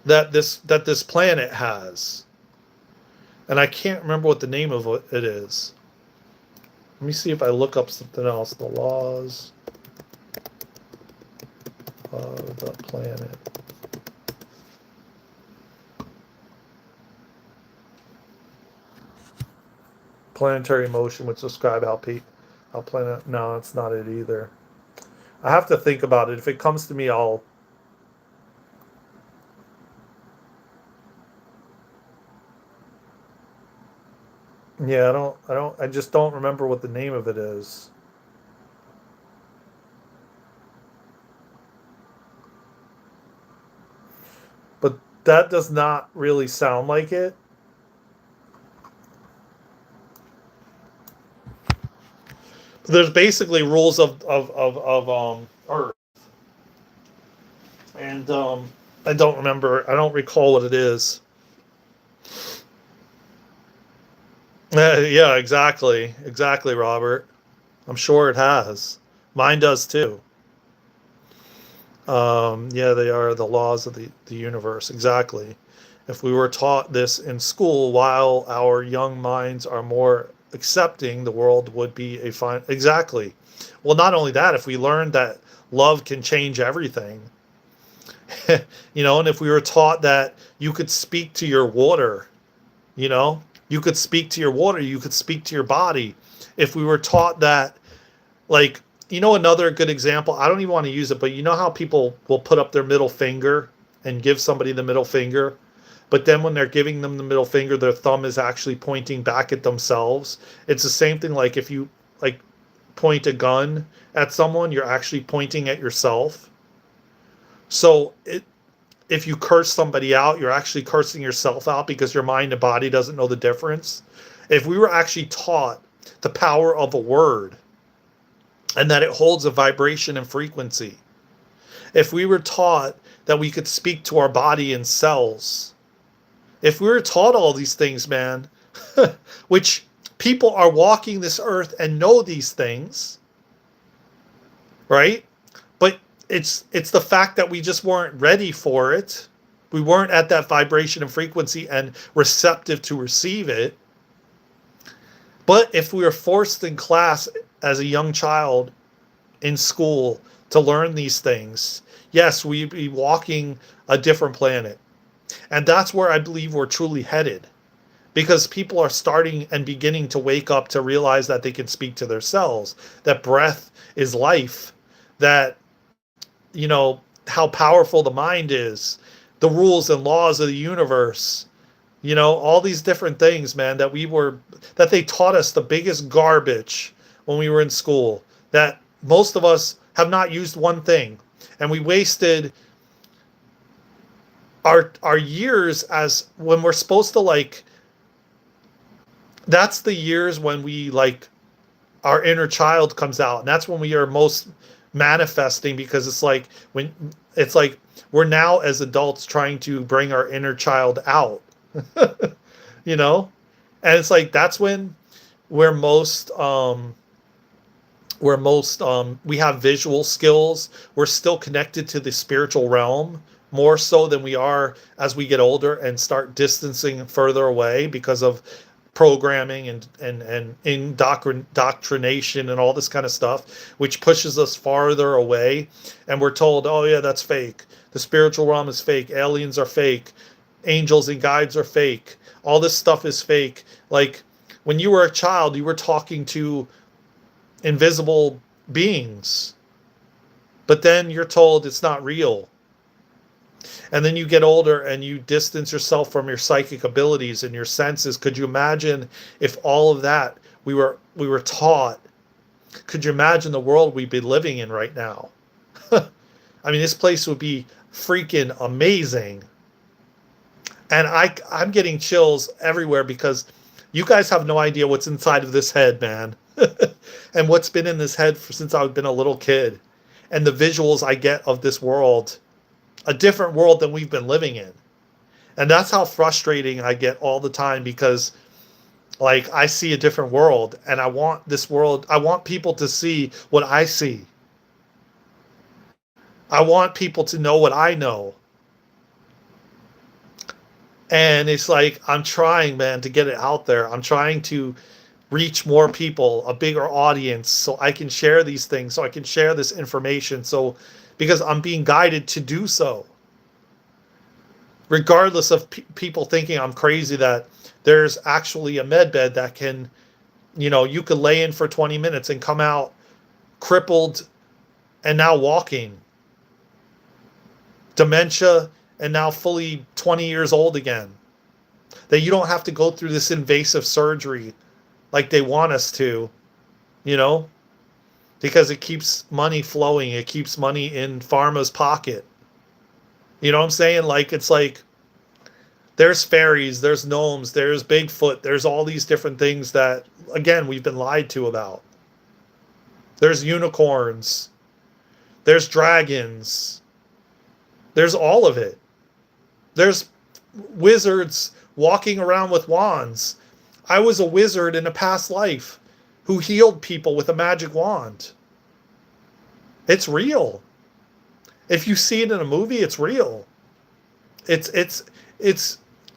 S1: that this planet has, and I can't remember what the name of it is. Let me see if I look up something else. The laws of the planet. Planetary motion would describe how planet. No, it's not it either. I have to think about it. If it comes to me, I'll. Yeah, I just don't remember what the name of it is. But that does not really sound like it. There's basically rules of Earth, and I don't remember. I don't recall what it is. Yeah, exactly, Robert. I'm sure it has. Mine does too. Yeah, they are the laws of the universe. Exactly. If we were taught this in school, while our young minds are more accepting, the world would be a fine. Exactly. Well, not only that, if we learned that love can change everything, and if we were taught that you could speak to your water, you know, You could speak to your water. You could speak to your body. If we were taught that, like, another good example, I don't even want to use it, but you know how people will put up their middle finger and give somebody the middle finger? But then when they're giving them the middle finger, their thumb is actually pointing back at themselves. It's the same thing. Like if you like point a gun at someone, you're actually pointing at yourself. So if you curse somebody out, you're actually cursing yourself out because your mind and body doesn't know the difference. If we were actually taught the power of a word and that it holds a vibration and frequency, if we were taught that we could speak to our body and cells, if we were taught all these things, man, which people are walking this earth and know these things, right? But it's the fact that we just weren't ready for it. We weren't at that vibration and frequency and receptive to receive it. But if we were forced in class as a young child in school to learn these things, yes, we'd be walking a different planet. And that's where I believe we're truly headed, because people are starting and beginning to wake up to realize that they can speak to their cells, that breath is life, that, how powerful the mind is, the rules and laws of the universe, all these different things, man, that they taught us the biggest garbage when we were in school, that most of us have not used one thing. And we wasted our years as when we're supposed to that's the years when we our inner child comes out, and that's when we are most manifesting, because it's like we're now as adults trying to bring our inner child out. And it's like that's when we're most we have visual skills. We're still connected to the spiritual realm more so than we are as we get older and start distancing further away because of programming and indoctrination and all this kind of stuff, which pushes us farther away. And we're told, oh yeah, that's fake. The spiritual realm is fake. Aliens are fake. Angels and guides are fake. All this stuff is fake. Like when you were a child, you were talking to invisible beings, but then you're told it's not real. And then you get older and you distance yourself from your psychic abilities and your senses. Could you imagine if all of that we were taught? Could you imagine the world we'd be living in right now? I mean, this place would be freaking amazing. And I'm getting chills everywhere because you guys have no idea what's inside of this head, man. And what's been in this head since I've been a little kid. And the visuals I get of this world, a different world than we've been living in. And that's how frustrating I get all the time, because I see a different world and I want people to see what I see. I want people to know what I know. And it's like, I'm trying, man, to get it out there. I'm trying to reach more people, a bigger audience, so I can share these things, so I can share this information. So, because I'm being guided to do so. Regardless of people thinking I'm crazy, that there's actually a med bed that can, you could lay in for 20 minutes and come out crippled and now walking. Dementia and now fully 20 years old again. That you don't have to go through this invasive surgery like they want us to, because it keeps money flowing. It keeps money in pharma's pocket. You know what I'm saying? It's like there's fairies, there's gnomes, there's Bigfoot, there's all these different things that, again, we've been lied to about. There's unicorns, there's dragons, there's all of it. There's wizards walking around with wands. I was a wizard in a past life who healed people with a magic wand. It's real. If you see it in a movie, it's real. It's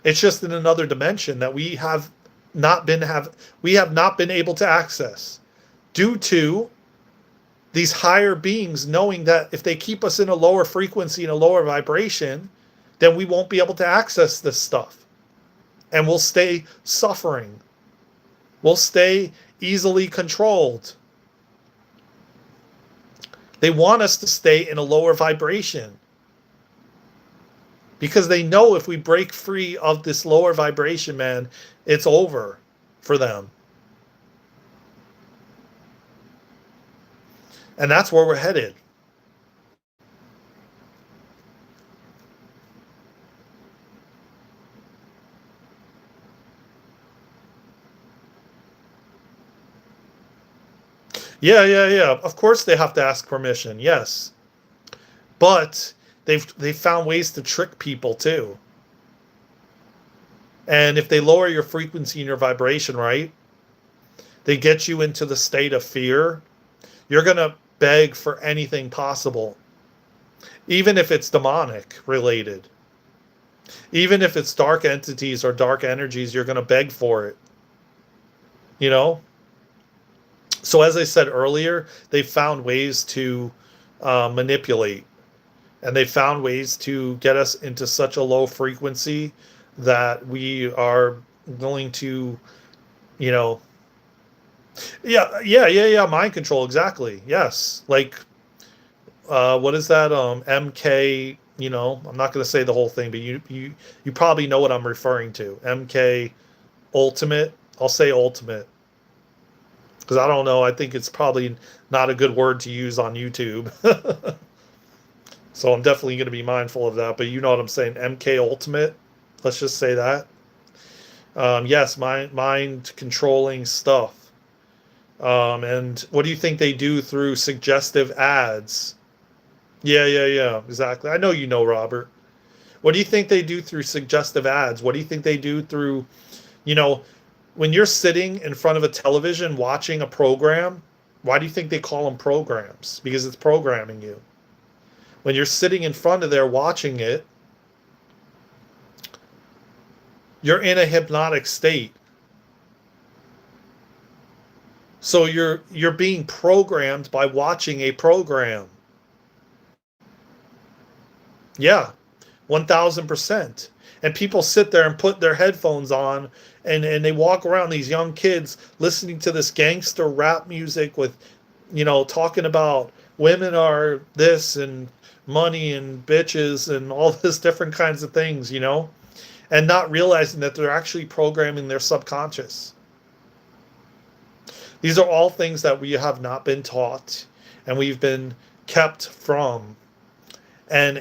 S1: just in another dimension that we have not been able to access, due to these higher beings knowing that if they keep us in a lower frequency and a lower vibration, then we won't be able to access this stuff. And we'll stay suffering. We'll stay easily controlled. They want us to stay in a lower vibration because they know if we break free of this lower vibration, man, it's over for them. And that's where we're headed. Yeah. Of course they have to ask permission. Yes. But they've found ways to trick people too. And if they lower your frequency and your vibration, right? They get you into the state of fear. You're going to beg for anything possible. Even if it's demonic related. Even if it's dark entities or dark energies, you're going to beg for it. You know? So as I said earlier, they found ways to manipulate, and they found ways to get us into such a low frequency that we are willing to, you know, yeah, mind control, exactly. Yes, like what is that? MK. You know, I'm not going to say the whole thing, but you probably know what I'm referring to. MK Ultimate. I'll say Ultimate because I don't know. I think it's probably not a good word to use on YouTube. So I'm definitely going to be mindful of that. But you know what I'm saying? MK Ultimate. Let's just say that. Yes, mind controlling stuff. And what do you think they do through suggestive ads? Yeah, exactly. I know you know, Robert. What do you think they do through suggestive ads? What do you think they do through, you know, when you're sitting in front of a television watching a program, why do you think they call them programs? Because it's programming you. When you're sitting in front of there watching it, you're in a hypnotic state. So you're being programmed by watching a program. Yeah, 1000%. And people sit there and put their headphones on and they walk around, these young kids listening to this gangster rap music with, you know, talking about women are this and money and bitches and all this different kinds of things, you know, and not realizing that they're actually programming their subconscious. These are all things that we have not been taught and we've been kept from. And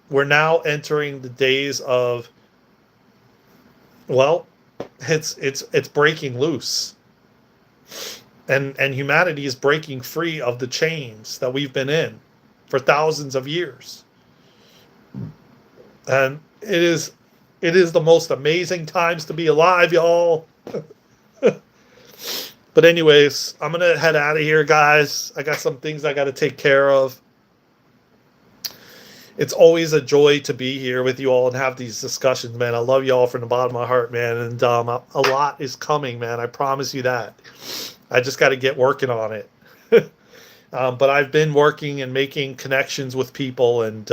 S1: we're now entering the days of, well, it's breaking loose. And humanity is breaking free of the chains that we've been in for thousands of years. And it is the most amazing times to be alive, y'all. But anyways, I'm gonna head out of here, guys. I got some things I got to take care of. It's always a joy to be here with you all and have these discussions, man. I love you all from the bottom of my heart, man. And a lot is coming, man. I promise you that. I just got to get working on it. But I've been working and making connections with people and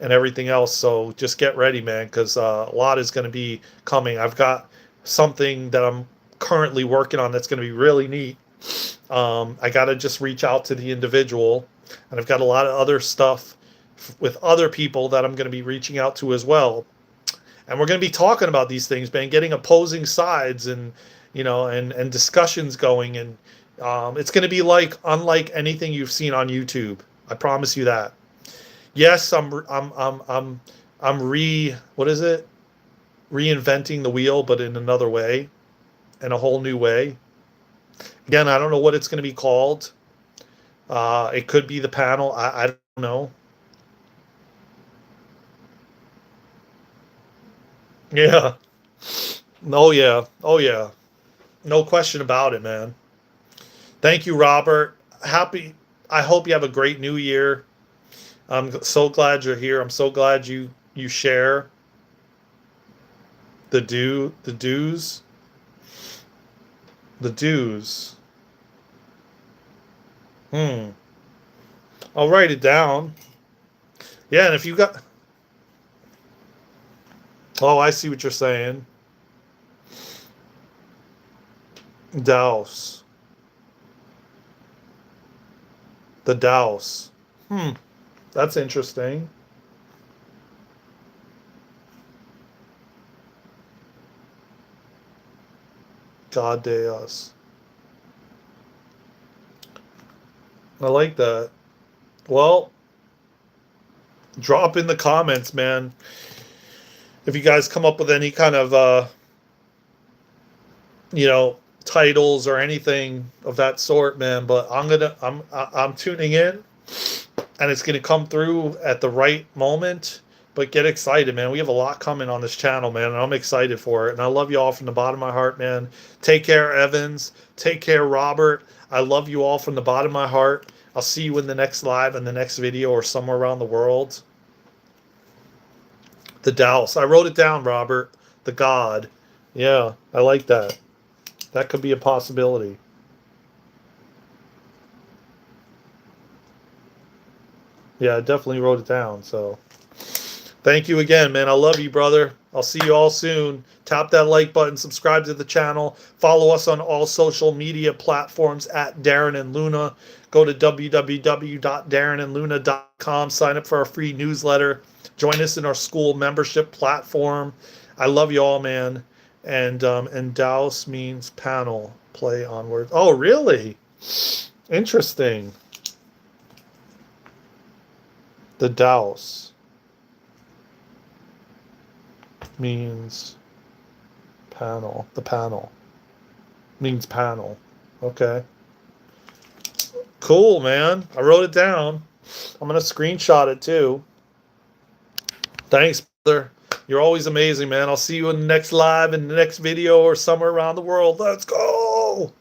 S1: everything else. So just get ready, man, because a lot is going to be coming. I've got something that I'm currently working on that's going to be really neat. I got to just reach out to the individual, and I've got a lot of other stuff with other people that I'm going to be reaching out to as well. And we're going to be talking about these things, man, getting opposing sides and, you know, and discussions going. And it's going to be like unlike anything you've seen on YouTube. I promise you that. Yes, what is it? Reinventing the wheel, but in another way, in a whole new way. Again, I don't know what it's going to be called. It could be the panel. I don't know. Yeah. Oh yeah. Oh yeah. No question about it, man. Thank you, Robert. Happy. I hope you have a great new year. I'm so glad you're here. I'm so glad you share the dues, the dues. Hmm. I'll write it down. Yeah, and if you got Oh, I see what you're saying. Douse. The douse. That's interesting. God Deus. I like that. Well, drop in the comments, man. If you guys come up with any kind of you know, titles or anything of that sort, man. But I'm tuning in, and it's gonna come through at the right moment. But get excited, man. We have a lot coming on this channel, man, and I'm excited for it. And I love you all from the bottom of my heart, man. Take care, Evans. Take care, Robert. I love you all from the bottom of my heart. I'll see you in the next live, in the next video, or somewhere around the world. The Douse. I wrote it down, Robert. The God. Yeah, I like that. That could be a possibility. Yeah, I definitely wrote it down. So thank you again, man. I love you, brother. I'll see you all soon. Tap that like button, subscribe to the channel, follow us on all social media platforms at Daren and Luna. Go to www.darenandluna.com, sign up for our free newsletter, join us in our school membership platform. I love you all, man. And Douse means panel, play on words. Oh, really? Interesting. The Douse means panel. The panel means panel. Okay. Cool, man. I wrote it down. I'm going to screenshot it too. Thanks, brother. You're always amazing, man. I'll see you in the next live, in the next video, or somewhere around the world. Let's go.